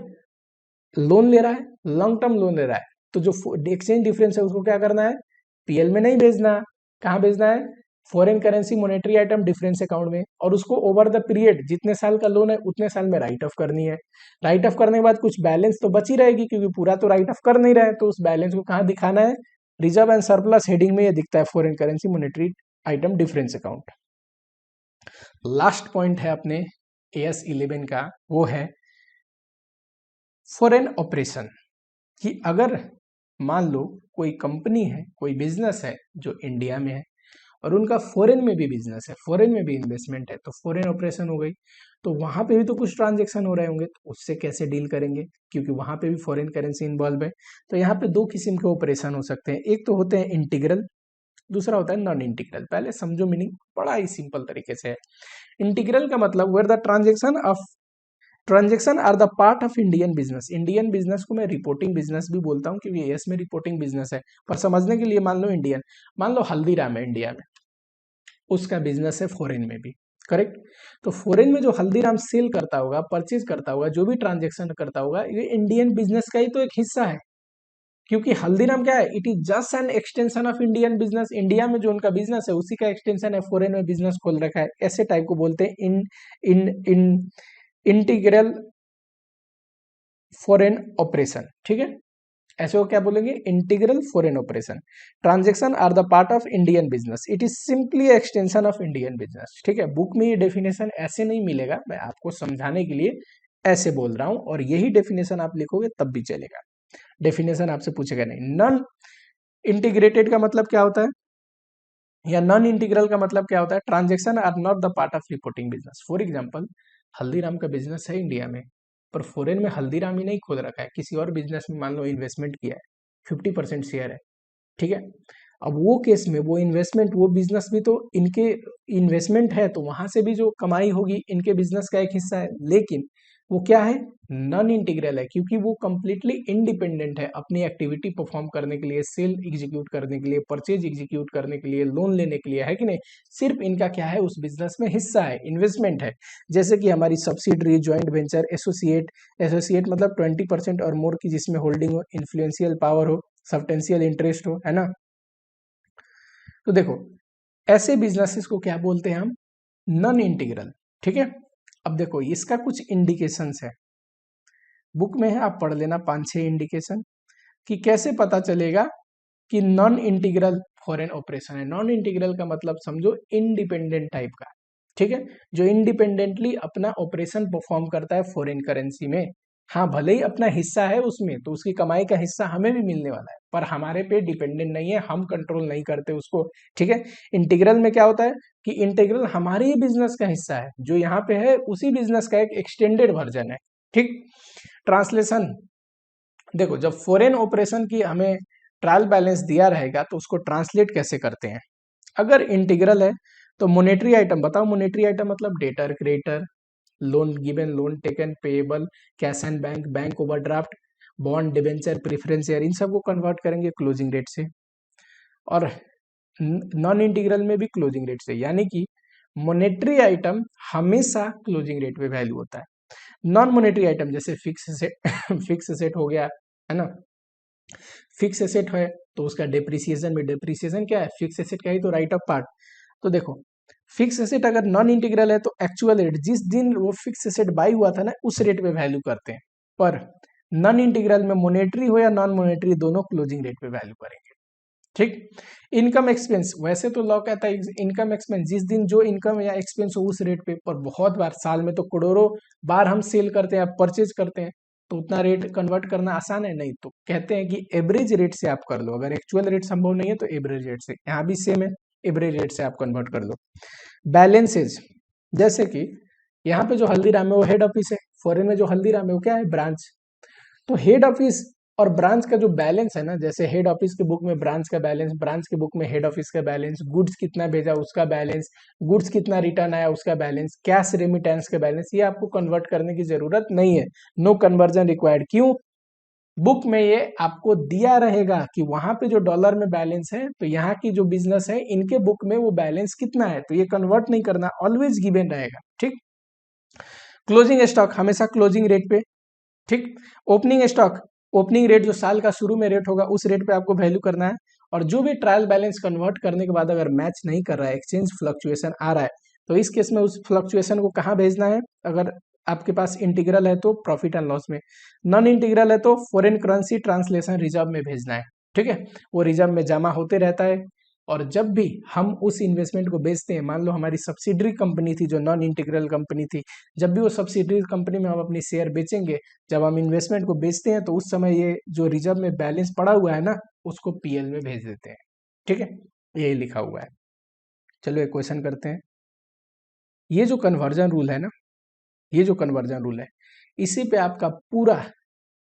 लोन ले रहा है, लॉन्ग टर्म लोन ले रहा है, तो जो एक्सचेंज डिफरेंस है उसको क्या करना है, पीएल में नहीं भेजना, कहाँ भेजना है, foreign currency monetary item difference account में, और उसको ओवर द पीरियड जितने साल का लोन है उतने साल में राइट ऑफ करनी है। राइट ऑफ करने के बाद कुछ बैलेंस तो बची रहेगी, क्योंकि पूरा तो राइट ऑफ कर नहीं रहे, तो उस बैलेंस को कहाँ दिखाना है, रिजर्व एंड सरप्लस हेडिंग में ये दिखता है, foreign currency monetary item difference account. Last point है अपने AS 11 का, वो है फॉरेन ऑपरेशन। कि अगर मान लो कोई कंपनी है, कोई बिजनेस है जो इंडिया में है और उनका फॉरेन में भी बिजनेस है, फॉरेन में भी इन्वेस्टमेंट है, तो फॉरेन ऑपरेशन हो गई, तो वहां पे भी तो कुछ ट्रांजेक्शन हो रहे होंगे, तो उससे कैसे डील करेंगे, क्योंकि वहां पे भी फॉरेन करेंसी इन्वॉल्व है। तो यहाँ पे दो किस्म के ऑपरेशन हो सकते हैं, एक तो होते हैं इंटीग्रल, दूसरा होता है नॉन इंटीग्रल। पहले समझो मीनिंग, बड़ा ही सिंपल तरीके से है। इंटीग्रल का मतलब where the transaction are the part of Indian business. Indian business को मैं रिपोर्टिंग बिजनेस भी बोलता हूँ, क्योंकि एएस में रिपोर्टिंग बिजनेस है, पर समझने के लिए मान लो इंडियन, मान लो हल्दीराम है इंडिया में, उसका बिजनेस है फॉरेन में भी, करेक्ट। तो फॉरेन में जो हल्दीराम सेल करता होगा, परचेज करता होगा, जो भी ट्रांजेक्शन करता होगा, ये इंडियन बिजनेस का ही तो एक हिस्सा है, क्योंकि हल्दीराम क्या है, it is just an extension of Indian business. India में जो उनका बिजनेस है उसी का एक्सटेंशन है, फॉरेन में बिजनेस खोल रखा है, ऐसे टाइप को बोलते हैं इन इन इन इंटीग्रल फॉरेन ऑपरेशन, ठीक है। ऐसे को क्या बोलेंगे, integral foreign operation. Transaction are the part of Indian business, it is simply extension of Indian business, ठीक है। बुक में ये डेफिनेशन ऐसे नहीं मिलेगा, मैं आपको समझाने के लिए ऐसे बोल रहा हूं, और यही डेफिनेशन आप लिखोगे तब भी चलेगा, डेफिनेशन आपसे पूछेगा नहीं। नॉन इंटीग्रेटेड का मतलब क्या होता है, या नॉन इंटीग्रल का मतलब क्या होता है, transaction are not the part of reporting business. For example, Haldiram का बिजनेस है इंडिया में, पर फॉरेन में हल्दीराम ही नहीं खोल रखा है, किसी और बिजनेस में मान लो इन्वेस्टमेंट किया है, 50% शेयर है, ठीक है। अब वो केस में वो इन्वेस्टमेंट, वो बिजनेस भी तो इनके इन्वेस्टमेंट है, तो वहां से भी जो कमाई होगी इनके बिजनेस का एक हिस्सा है, लेकिन वो क्या है, नॉन इंटीग्रल है, क्योंकि वो कंप्लीटली इंडिपेंडेंट है अपनी एक्टिविटी परफॉर्म करने के लिए, सेल एग्जीक्यूट करने के लिए, परचेज एग्जीक्यूट करने के लिए, लोन लेने के लिए, है कि नहीं। सिर्फ इनका क्या है, उस बिजनेस में हिस्सा है, इन्वेस्टमेंट है। जैसे कि हमारी subsidiary, joint venture, associate, associate मतलब 20% और मोर की जिसमें होल्डिंग हो, इन्फ्लुएंशियल पावर हो, सब्सटेंशियल इंटरेस्ट हो, है ना। तो देखो, ऐसे बिजनेसेस को क्या बोलते हैं हम, नॉन इंटीग्रल, ठीक है। अब देखो इसका कुछ इंडिकेशंस है, बुक में है, आप पढ़ लेना 5-6 इंडिकेशन, कि कैसे पता चलेगा कि नॉन इंटीग्रल फॉरेन ऑपरेशन है। नॉन इंटीग्रल का मतलब समझो इंडिपेंडेंट टाइप का, ठीक है, जो इंडिपेंडेंटली अपना ऑपरेशन परफॉर्म करता है फॉरेन करेंसी में। हाँ, भले ही अपना हिस्सा है उसमें, तो उसकी कमाई का हिस्सा हमें भी मिलने वाला है, पर हमारे पे डिपेंडेंट नहीं है, हम कंट्रोल नहीं करते उसको, ठीक है। इंटीग्रल में क्या होता है कि इंटीग्रल हमारे ही बिजनेस का हिस्सा है, जो यहाँ पे है उसी बिजनेस का एक एक्सटेंडेड वर्जन है, ठीक। ट्रांसलेशन, देखो जब फॉरेन ऑपरेशन की हमें ट्रायल बैलेंस दिया रहेगा तो उसको ट्रांसलेट कैसे करते हैं। अगर इंटीग्रल है तो मोनेटरी आइटम बताओ, मोनेटरी आइटम मतलब debtor, creditor, loan given, loan taken, payable, cash and bank, bank overdraft, bond, debenture, preference share, इन सबको कन्वर्ट करेंगे क्लोजिंग रेट से, और नॉन इंटीग्रल में भी क्लोजिंग रेट से, यानी कि मोनेटरी आइटम हमेशा क्लोजिंग रेट पे वैल्यू होता है। नॉन मोनेटरी आइटम जैसे फिक्स एसेट फिक्स एसेट हो गया, है ना। फिक्स एसेट है तो उसका डेप्रिसिएशन में, डेप्रिसिएशन क्या है, फिक्स एसेट का ही तो राइट ऑफ पार्ट। तो देखो, फिक्स एसेट अगर नॉन इंटीग्रल है तो एक्चुअल रेट जिस दिन वो फिक्स एसेट बाई हुआ था ना, उस रेट पे वैल्यू करते हैं, पर नॉन इंटीग्रल में मोनेटरी हो या नॉन मोनेटरी, दोनों क्लोजिंग रेट पे वैल्यू करेंगे, ठीक। इनकम एक्सपेंस, वैसे तो लॉ कहता है इनकम एक्सपेंस जिस दिन जो इनकम या एक्सपेंस हो उस रेट पे, पर बहुत बार साल में तो करोड़ों बार हम सेल करते हैं, परचेज करते हैं, तो उतना रेट कन्वर्ट करना आसान है नहीं, तो कहते हैं कि एवरेज रेट से आप कर लो, अगर एक्चुअल रेट संभव नहीं है तो एवरेज रेट से, यहाँ भी सेम है, एवरेज रेट से आप कन्वर्ट कर लो। बैलेंसेज, जैसे कि यहाँ पे जो हल्दीराम है वो हेड ऑफिस है, फॉरेन में जो हल्दीराम है वो क्या है, ब्रांच। तो हेड ऑफिस और ब्रांच का जो बैलेंस है ना, जैसे हेड ऑफिस के बुक में ब्रांच का बैलेंस, ब्रांच के बुक में हेड ऑफिस का बैलेंस, गुड्स कितना भेजा उसका बैलेंस, गुड्स कितना रिटर्न आया उसका बैलेंस, कैश रेमिटेंस का बैलेंस, ये आपको कन्वर्ट करने की जरूरत नहीं है, नो कन्वर्जन रिक्वायर्ड। क्यों, बुक में ये आपको दिया रहेगा कि वहां पे जो डॉलर में बैलेंस है, तो यहाँ की जो बिजनेस है इनके बुक में वो बैलेंस कितना है, तो ये कन्वर्ट नहीं करना, ऑलवेज गिवन रहेगा, ठीक। क्लोजिंग स्टॉक हमेशा क्लोजिंग रेट पे, ठीक। ओपनिंग स्टॉक, ओपनिंग रेट जो साल का शुरू में रेट होगा उस रेट पे आपको वैल्यू करना है, और जो भी ट्रायल बैलेंस कन्वर्ट करने के बाद अगर मैच नहीं कर रहा है, एक्सचेंज फ्लक्चुएशन आ रहा है, तो इस केस में उस फ्लक्चुएशन को कहाँ भेजना है? अगर आपके पास इंटीग्रल है तो प्रॉफिट एंड लॉस में, नॉन इंटीग्रल है तो फॉरेन करेंसी ट्रांसलेशन रिजर्व में भेजना है। ठीक है, वो रिजर्व में जमा होते रहता है। और जब भी हम उस इन्वेस्टमेंट को बेचते हैं, मान लो हमारी सब्सिडरी कंपनी थी जो नॉन इंटीग्रल कंपनी थी, जब भी वो सब्सिडरी कंपनी में हम अपनी शेयर बेचेंगे, जब हम इन्वेस्टमेंट को बेचते हैं तो उस समय ये जो रिजर्व में बैलेंस पड़ा हुआ है ना, उसको पीएल में भेज देते हैं। ठीक है, यही लिखा हुआ है। चलो एक क्वेश्चन करते हैं। ये जो कन्वर्जन रूल है ना, ये जो कन्वर्जन रूल है, इसी पे आपका पूरा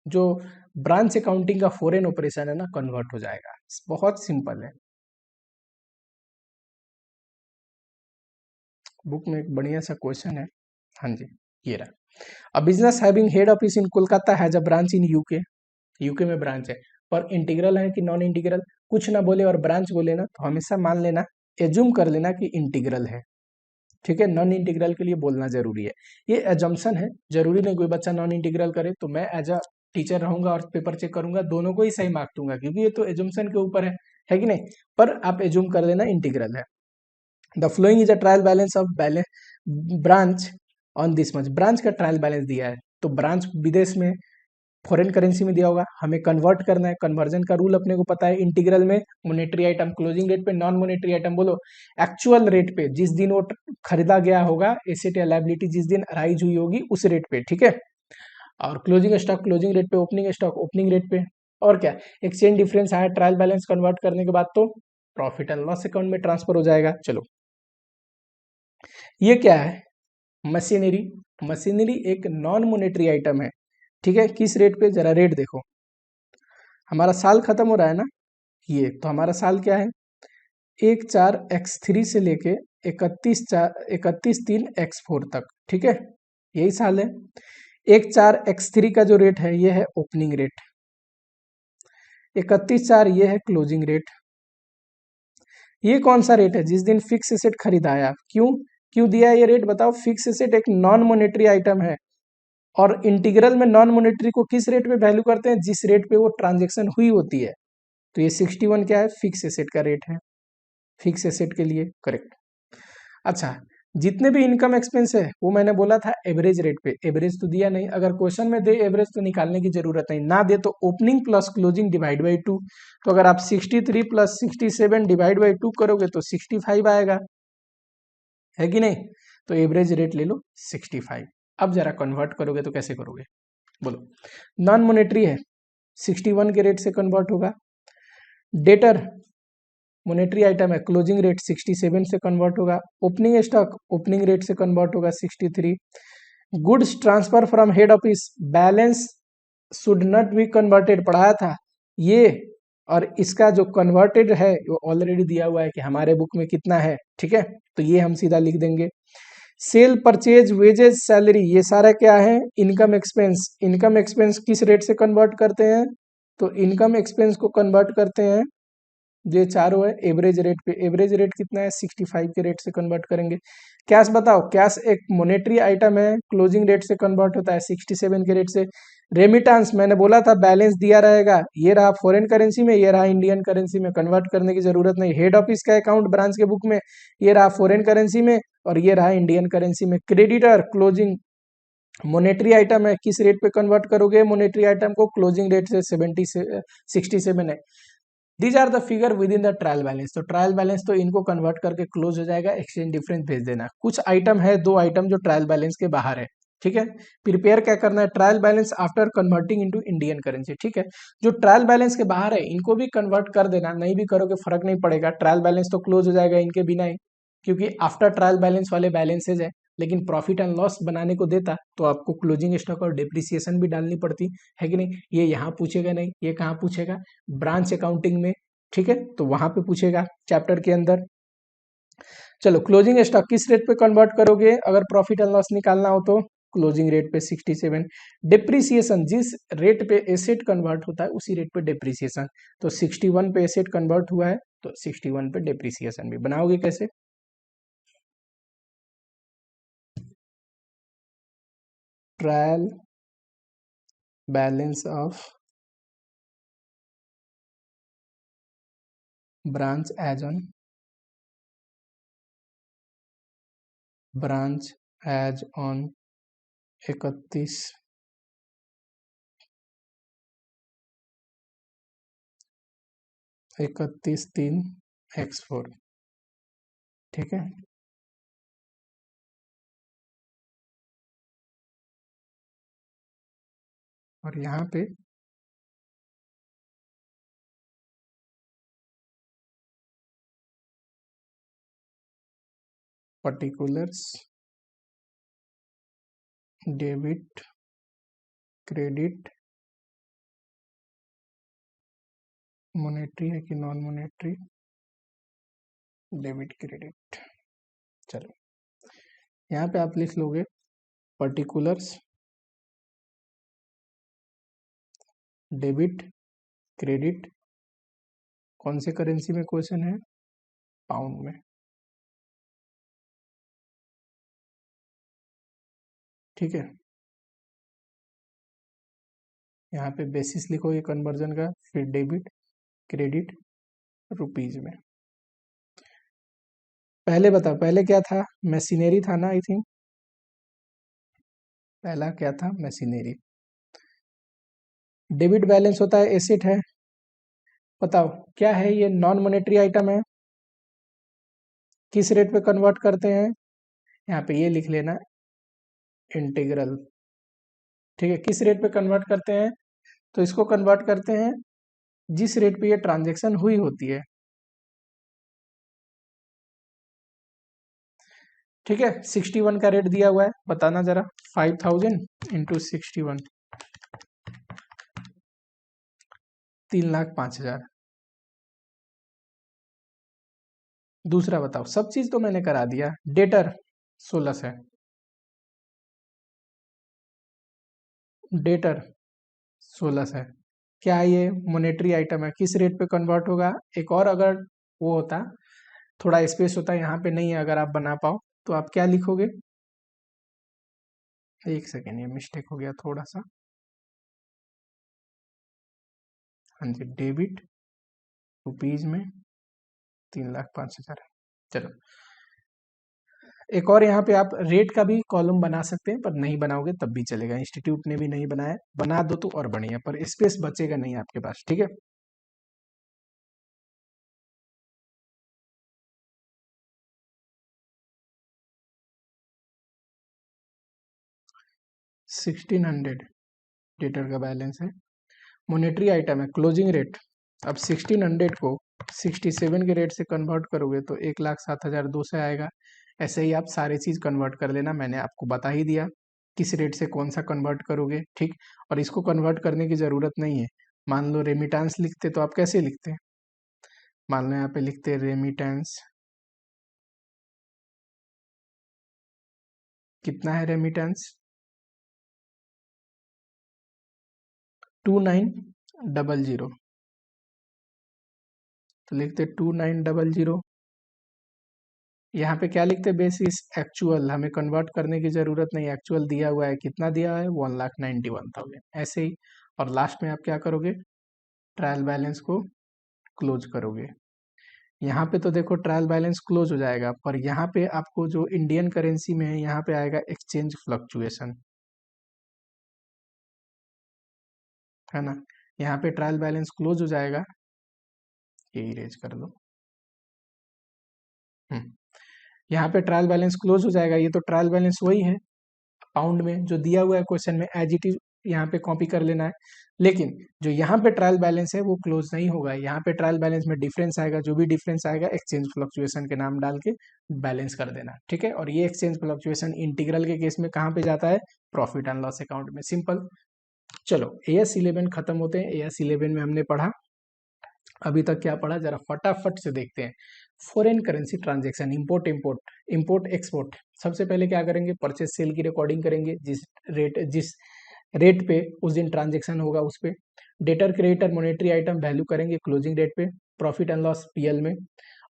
जो ब्रांच अकाउंटिंग का फॉरेन ऑपरेशन है ना, कन्वर्ट हो जाएगा। बहुत सिंपल है। बुक में एक बढ़िया सा क्वेश्चन है। हाँ जी, ये रहा। A business having head office in Kolkata has a branch in UK. UK में ब्रांच है, पर इंटीग्रल है कि नॉन इंटीग्रल, कुछ ना बोले और ब्रांच बोले ना, तो हमेशा मान लेना, एज्यूम कर लेना कि इंटीग्रल है। ठीक है, नॉन इंटीग्रल के लिए बोलना जरूरी है। ये एजम्पशन है, जरूरी नहीं कोई बच्चा नॉन इंटीग्रल करे तो मैं एज अ टीचर रहूंगा और पेपर चेक करूंगा, दोनों को ही सही मार्क दूंगा, क्योंकि ये तो एजम्पशन के ऊपर है कि नहीं। पर आप एज्यूम कर लेना इंटीग्रल है। The following is a trial balance of balance branch on this much. Branch का ट्रायल बैलेंस दिया है, तो ब्रांच विदेश में फॉरेन करेंसी में दिया होगा, हमें कन्वर्ट करना है। कन्वर्जन का रूल अपने को पता है, इंटीग्रल में मोनेटरी आइटम क्लोजिंग रेट पे, नॉन मोनेटरी आइटम बोलो एक्चुअल रेट पे, जिस दिन वो खरीदा गया होगा, एसेट या लायबिलिटी जिस दिन अराइज हुई होगी उस रेट पे। ठीक है, और क्लोजिंग स्टॉक क्लोजिंग रेट पे, ओपनिंग स्टॉक ओपनिंग रेट पे। और क्या, एक्सचेंज डिफरेंस आया ट्रायल बैलेंस कन्वर्ट करने के बाद तो प्रॉफिट एंड लॉस अकाउंट में ट्रांसफर हो जाएगा। चलो, ये क्या है? मशीनरी। मशीनरी एक नॉन मोनेटरी आइटम है। ठीक है, किस रेट पे? जरा रेट देखो, हमारा साल खत्म हो रहा है ना, ये तो हमारा साल क्या है? 1/4 X3 से लेके 31/3 X4 तक। ठीक है, यही साल है। 1/4 X3 का जो रेट है ये है ओपनिंग रेट, 31/4 ये है क्लोजिंग रेट। ये कौन सा रेट है? जिस दिन फिक्स एसेट खरीदाया। क्यों क्यों दिया है ये रेट? बताओ। फिक्स एसेट एक नॉन मोनेटरी आइटम है, और इंटीग्रल में नॉन मोनेटरी को किस रेट पे वैल्यू करते हैं? जिस रेट पे वो ट्रांजेक्शन हुई होती है। तो ये 61 क्या है? फिक्स एसेट का रेट है, फिक्स एसेट के लिए करेक्ट। अच्छा, जितने भी इनकम एक्सपेंस है वो मैंने बोला था एवरेज रेट पे, एवरेज तो दिया नहीं। अगर क्वेश्चन में दे एवरेज तो निकालने की जरूरत नहीं, ना दे तो opening plus closing divide by 2। तो अगर आप 63 प्लस 67 डिवाइड बाई 2 करोगे तो 65 आएगा, है कि नहीं? तो एवरेज रेट ले लो 65। अब जरा कन्वर्ट करोगे तो कैसे करोगे बोलो? नॉन मोनेटरी है, 61 के रेट से कन्वर्ट होगा। डेटर मोनेटरी आइटम है, क्लोजिंग रेट 67 से कन्वर्ट होगा। ओपनिंग स्टॉक ओपनिंग रेट से कन्वर्ट होगा 63। Goods transfer from head office, balance should not be converted, पढ़ाया था ये। और इसका जो कन्वर्टेड है वो ऑलरेडी दिया हुआ है कि हमारे बुक में कितना है। ठीक है, तो ये हम सीधा लिख देंगे। सेल परचेज वेजेज सैलरी, ये सारा क्या है? Income expense. इनकम एक्सपेंस किस रेट से कन्वर्ट करते हैं? तो इनकम एक्सपेंस को कन्वर्ट करते हैं, ये चारों है एवरेज रेट पे। एवरेज रेट कितना है? 65 के रेट से कन्वर्ट करेंगे। कैश बताओ, कैश एक मोनेटरी आइटम है, क्लोजिंग रेट से कन्वर्ट होता है 67 के रेट से। रेमिटेंस मैंने बोला था बैलेंस दिया रहेगा, ये रहा फॉरेन करेंसी में, ये रहा इंडियन करेंसी में, कन्वर्ट करने की जरूरत नहीं। हेड ऑफिस का अकाउंट ब्रांच के बुक में, ये रहा फॉरेन करेंसी में और ये रहा इंडियन करेंसी में। क्रेडिटर क्लोजिंग मोनेटरी आइटम है, किस रेट पे कन्वर्ट करोगे मोनेटरी आइटम को? क्लोजिंग रेट से 70 से 67 है। These are the figure within the trial balance. तो ट्रायल बैलेंस तो इनको कन्वर्ट करके क्लोज हो जाएगा, एक्सचेंज डिफरेंस भेज देना। कुछ आइटम है, दो आइटम जो ट्रायल बैलेंस के बाहर है। ठीक है, प्रिपेयर क्या करना है? Trial balance after converting into Indian currency. ठीक है, जो ट्रायल बैलेंस के बाहर है इनको भी कन्वर्ट कर देना, नहीं भी करोगे फर्क नहीं पड़ेगा, ट्रायल बैलेंस तो क्लोज हो जाएगा इनके बिना ही, क्योंकि आफ्टर ट्रायल बैलेंस वाले बैलेंसेज है। लेकिन प्रॉफिट एंड लॉस बनाने को देता तो आपको क्लोजिंग स्टॉक और डिप्रिसिएशन भी डालनी पड़ती, है कि नहीं? ये यहाँ पूछेगा नहीं, ये कहाँ पूछेगा? ब्रांच अकाउंटिंग में। ठीक है, तो वहां पे पूछेगा चैप्टर के अंदर। चलो, क्लोजिंग स्टॉक किस रेट पे कन्वर्ट करोगे अगर प्रॉफिट एंड लॉस निकालना हो? तो क्लोजिंग रेट पे 67। डिप्रिसिएशन जिस रेट पे एसेट कन्वर्ट होता है उसी रेट पे डिप्रिसिएशन, तो 61 पे एसेट कन्वर्ट हुआ है तो 61 पे डिप्रिसिएशन भी बनाओगे कैसे? Trial balance of branch as on 31/3/X4, ठीक है। और यहाँ पे पर्टिकुलर्स, डेबिट, क्रेडिट, मॉनेटरी है कि नॉन मॉनेटरी, डेबिट क्रेडिट। चलो यहाँ पे आप लिख लोगे पर्टिकुलर्स, डेबिट, क्रेडिट, कौन से करेंसी में क्वेश्चन है, पाउंड में, ठीक है। यहाँ पे बेसिस लिखोगे कन्वर्जन का, फिर डेबिट, क्रेडिट, रुपीज में। पहले बताओ, पहले क्या था, मशीनरी था ना, आई थिंक पहला क्या था, मशीनरी। डेबिट बैलेंस होता है, एसेट है। बताओ क्या है ये, नॉन मॉनेटरी आइटम है, किस रेट पे कन्वर्ट करते हैं, यहाँ पे ये लिख लेना, इंटीग्रल, ठीक है। किस रेट पे कन्वर्ट करते हैं, तो इसको कन्वर्ट करते हैं जिस रेट पे ये ट्रांजैक्शन हुई होती है, ठीक है। 61 का रेट दिया हुआ है, बताना जरा, 5000 इंटू 61, 3,05,000। दूसरा बताओ, सब चीज तो मैंने करा दिया, डेटर 16 है, डेटर 16 है। क्या ये मॉनेटरी आइटम है, किस रेट पे कन्वर्ट होगा, एक और अगर वो होता, थोड़ा स्पेस होता, यहाँ पे नहीं है, अगर आप बना पाओ तो आप क्या लिखोगे, एक सेकेंड, ये मिस्टेक हो गया थोड़ा सा, हाँ जी, डेबिट रुपीज में 3,05,000। चलो एक और यहाँ पे आप रेट का भी कॉलम बना सकते हैं, पर नहीं बनाओगे तब भी चलेगा, इंस्टीट्यूट ने भी नहीं बनाया, बना दो तो और बढ़िया, पर स्पेस बचेगा नहीं आपके पास, ठीक है। $1,600 डेटर का बैलेंस है, मॉनेटरी आइटम है, क्लोजिंग रेट। अब 1,600 को 67 के रेट से कन्वर्ट करोगे तो 1,07,002 से आएगा। ऐसे ही आप सारी चीज़ कन्वर्ट कर लेना, मैंने आपको बता ही दिया किस रेट से कौन सा कन्वर्ट करोगे, ठीक। और इसको कन्वर्ट करने की ज़रूरत नहीं है, मान लो रेमिटेंस लिखते तो आप कैसे लिखते हैं, मान लो यहाँ पे लिखते रेमिटेंस, कितना है रेमिटेंस, 2900, तो लिखते 2900। यहाँ पे क्या लिखते, बेसिस एक्चुअल, हमें कन्वर्ट करने की जरूरत नहीं, एक्चुअल दिया हुआ है, कितना दिया है, 1,91,000, ऐसे ही। और लास्ट में आप क्या करोगे, ट्रायल बैलेंस को क्लोज करोगे। यहाँ पे तो देखो ट्रायल बैलेंस क्लोज हो जाएगा, पर यहाँ पे आपको जो इंडियन करेंसी में है, यहाँ पे आएगा एक्सचेंज फ्लक्चुएशन, है ना। यहाँ पे ट्रायल बैलेंस क्लोज हो जाएगा, ये इरेज कर दो। यहाँ पे ट्रायल बैलेंस क्लोज हो जाएगा, ये तो ट्रायल बैलेंस वही है पाउंड में जो दिया हुआ है क्वेश्चन में, एज इट इज यहाँ पे कॉपी कर लेना है। लेकिन जो यहाँ पे ट्रायल बैलेंस है वो क्लोज नहीं होगा, यहाँ पे ट्रायल बैलेंस में डिफरेंस आएगा, जो भी डिफरेंस आएगा एक्सचेंज फ्लक्चुएशन के नाम डाल के बैलेंस कर देना, ठीक है। और ये एक्सचेंज फ्लक्चुएशन इंटीग्रल के केस में कहाँ पे जाता है, प्रॉफिट एंड लॉस अकाउंट में, सिंपल। चलो AS11 खत्म होते हैं, AS11 में हमने पढ़ा, अभी तक क्या पढ़ा, जरा फटाफट से देखते हैं। Foreign currency transaction, import import, import export. सबसे पहले क्या करेंगे, परचेज सेल की रिकॉर्डिंग करेंगे, जिस रेट पे उस दिन ट्रांजैक्शन होगा उस पे। Debtor creditor monetary item value करेंगे क्लोजिंग डेट पे, प्रॉफिट एंड लॉस PL में,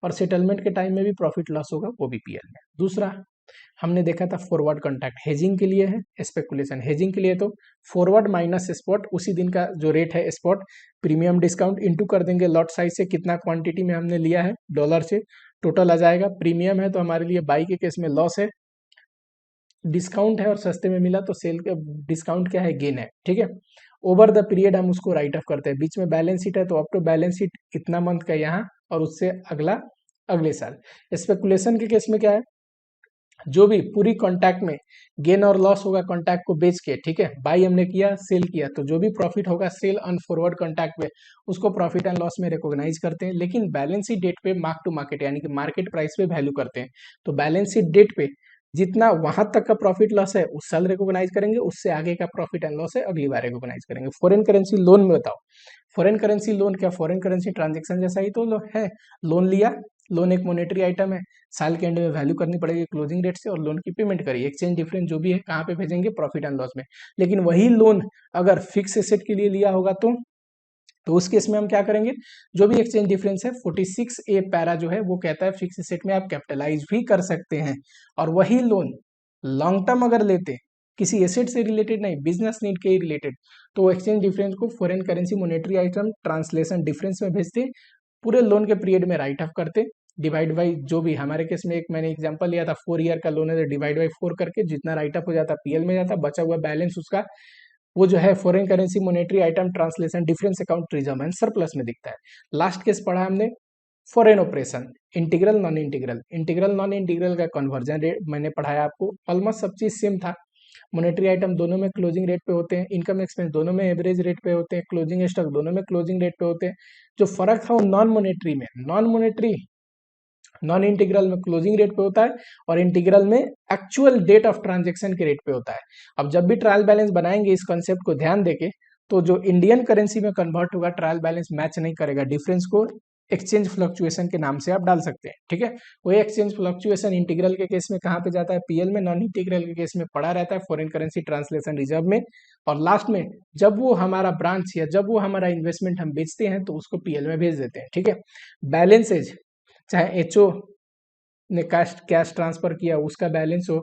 और सेटलमेंट के टाइम में भी प्रॉफिट लॉस होगा वो भी PL में। दूसरा, हमने देखा था फॉरवर्ड कॉन्ट्रैक्ट हेजिंग के लिए है, स्पेकुलेशन हेजिंग के लिए तो फॉरवर्ड माइनस स्पॉट, उसी दिन का जो रेट है स्पॉट, प्रीमियम डिस्काउंट इंटू कर देंगे लॉट साइज से, कितना क्वांटिटी में हमने लिया है डॉलर से, टोटल आ जाएगा। प्रीमियम है तो हमारे लिए बाई के केस में लॉस है, डिस्काउंट है और सस्ते में मिला तो सेल का डिस्काउंट क्या है, गेन है, ठीक है। ओवर द पीरियड हम उसको राइट ऑफ करते हैं, बीच में बैलेंस शीट है तो अप टू बैलेंस शीट इतना मंथ का यहाँ और उससे अगला अगले साल। स्पेकुलेशन के केस में क्या है, जो भी पूरी कॉन्ट्रैक्ट में गेन और लॉस होगा कॉन्ट्रैक्ट को बेच के, ठीक है, बाई हमने किया सेल किया, तो जो भी प्रॉफिट होगा सेल ऑन फॉरवर्ड कॉन्ट्रैक्ट पे उसको प्रॉफिट एंड लॉस में रिकॉग्नाइज करते हैं। लेकिन बैलेंस शीट डेट पे मार्क टू मार्केट यानी कि मार्केट प्राइस पे वैल्यू करते हैं। तो बैलेंस शीट डेट पे जितना वहां तक का प्रॉफिट लॉस है उस साल रिकॉग्नाइज करेंगे, उससे आगे का प्रॉफिट एंड लॉस है अगली बार रिकॉग्नाइज करेंगे। फॉरेन करेंसी लोन में बताओ, फॉरेन करेंसी लोन क्या फॉरेन करेंसी ट्रांजेक्शन जैसा ही तो है, लोन लिया, लोन एक मॉनेटरी आइटम है, साल के एंड में वैल्यू करनी पड़ेगी क्लोजिंग रेट से और लोन की पेमेंट करिए, एक्सचेंज डिफरेंस जो भी है कहाँ पे भेजेंगे, प्रॉफिट एंड लॉस में। लेकिन वही लोन अगर फिक्स एसेट के लिए लिया होगा तो उस केस में हम क्या करेंगे, जो भी एक्सचेंज डिफरेंस है 46A पैरा जो है वो कहता है फिक्स एसेट में आप कैपिटलाइज भी कर सकते हैं। और वही लोन लॉन्ग टर्म अगर लेते, किसी एसेट से रिलेटेड नहीं, बिजनेस नीड के ही रिलेटेड, तो एक्सचेंज डिफरेंस को foreign currency monetary item translation difference में भेजते, पूरे लोन के पीरियड में राइट ऑफ करते, डिवाइड बाई जो भी हमारे केस में एक मैंने एग्जांपल लिया था 4 ईयर का लोन है तो डिवाइड बाई 4 करके जितना राइट ऑफ हो जाता पीएल में जाता, बचा हुआ बैलेंस उसका वो जो है foreign currency monetary item translation difference account reserve and surplus में दिखता है। लास्ट केस पढ़ा हमने foreign operation, integral non integral, integral non integral का कन्वर्जन रेट मैंने पढ़ाया आपको, ऑलमोस्ट सब चीज सेम था। मॉनेटरी आइटम दोनों में क्लोजिंग रेट पे होते हैं, इनकम एक्सपेंस दोनों में एवरेज रेट पे होते हैं, क्लोजिंग स्टॉक दोनों में क्लोजिंग रेट पे होते हैं। जो फर्क था वो नॉन मॉनेटरी में, नॉन मॉनेटरी नॉन इंटीग्रल में क्लोजिंग रेट पे होता है और इंटीग्रल में एक्चुअल डेट ऑफ ट्रांजेक्शन के रेट पे होता है। अब जब भी ट्रायल बैलेंस बनाएंगे इस कंसेप्ट को ध्यान देके, तो जो इंडियन करेंसी में कन्वर्ट होगा ट्रायल बैलेंस मैच नहीं करेगा, डिफरेंस को एक्सचेंज फ्लक्चुएशन के नाम से आप डाल सकते हैं, ठीक है। वही एक्सचेंज फ्लक्चुएशन इंटीग्रल के केस में कहाँ पे जाता है, पीएल में, नॉन इंटीग्रल के केस में पड़ा रहता है फॉरेन करेंसी ट्रांसलेशन रिजर्व में, और लास्ट में जब वो हमारा ब्रांच या जब वो हमारा इन्वेस्टमेंट हम बेचते हैं तो उसको पीएल में भेज देते हैं, ठीक है। बैलेंसेज चाहे एचओ ने कैश ट्रांसफर किया उसका बैलेंस हो,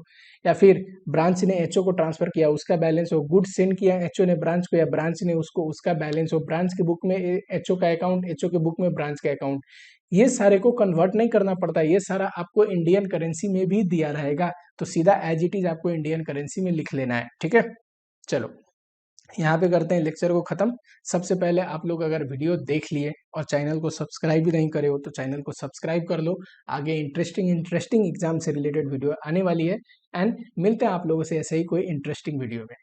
या फिर ब्रांच ने एचओ को ट्रांसफर किया उसका बैलेंस हो, गुड सेंड किया एचओ ने ब्रांच को या ब्रांच ने उसको उसका बैलेंस हो, ब्रांच के बुक में एचओ का अकाउंट, एचओ के बुक में ब्रांच का अकाउंट, ये सारे को कन्वर्ट नहीं करना पड़ता, ये सारा आपको इंडियन करेंसी में भी दिया रहेगा, तो सीधा एज इट इज आपको इंडियन करेंसी में लिख लेना है, ठीक है। चलो यहाँ पे करते हैं लेक्चर को खत्म। सबसे पहले आप लोग अगर वीडियो देख लिए और चैनल को सब्सक्राइब भी नहीं करे हो तो चैनल को सब्सक्राइब कर लो, आगे इंटरेस्टिंग एग्जाम से रिलेटेड वीडियो आने वाली है, एंड मिलते हैं आप लोगों से ऐसे ही कोई इंटरेस्टिंग वीडियो में।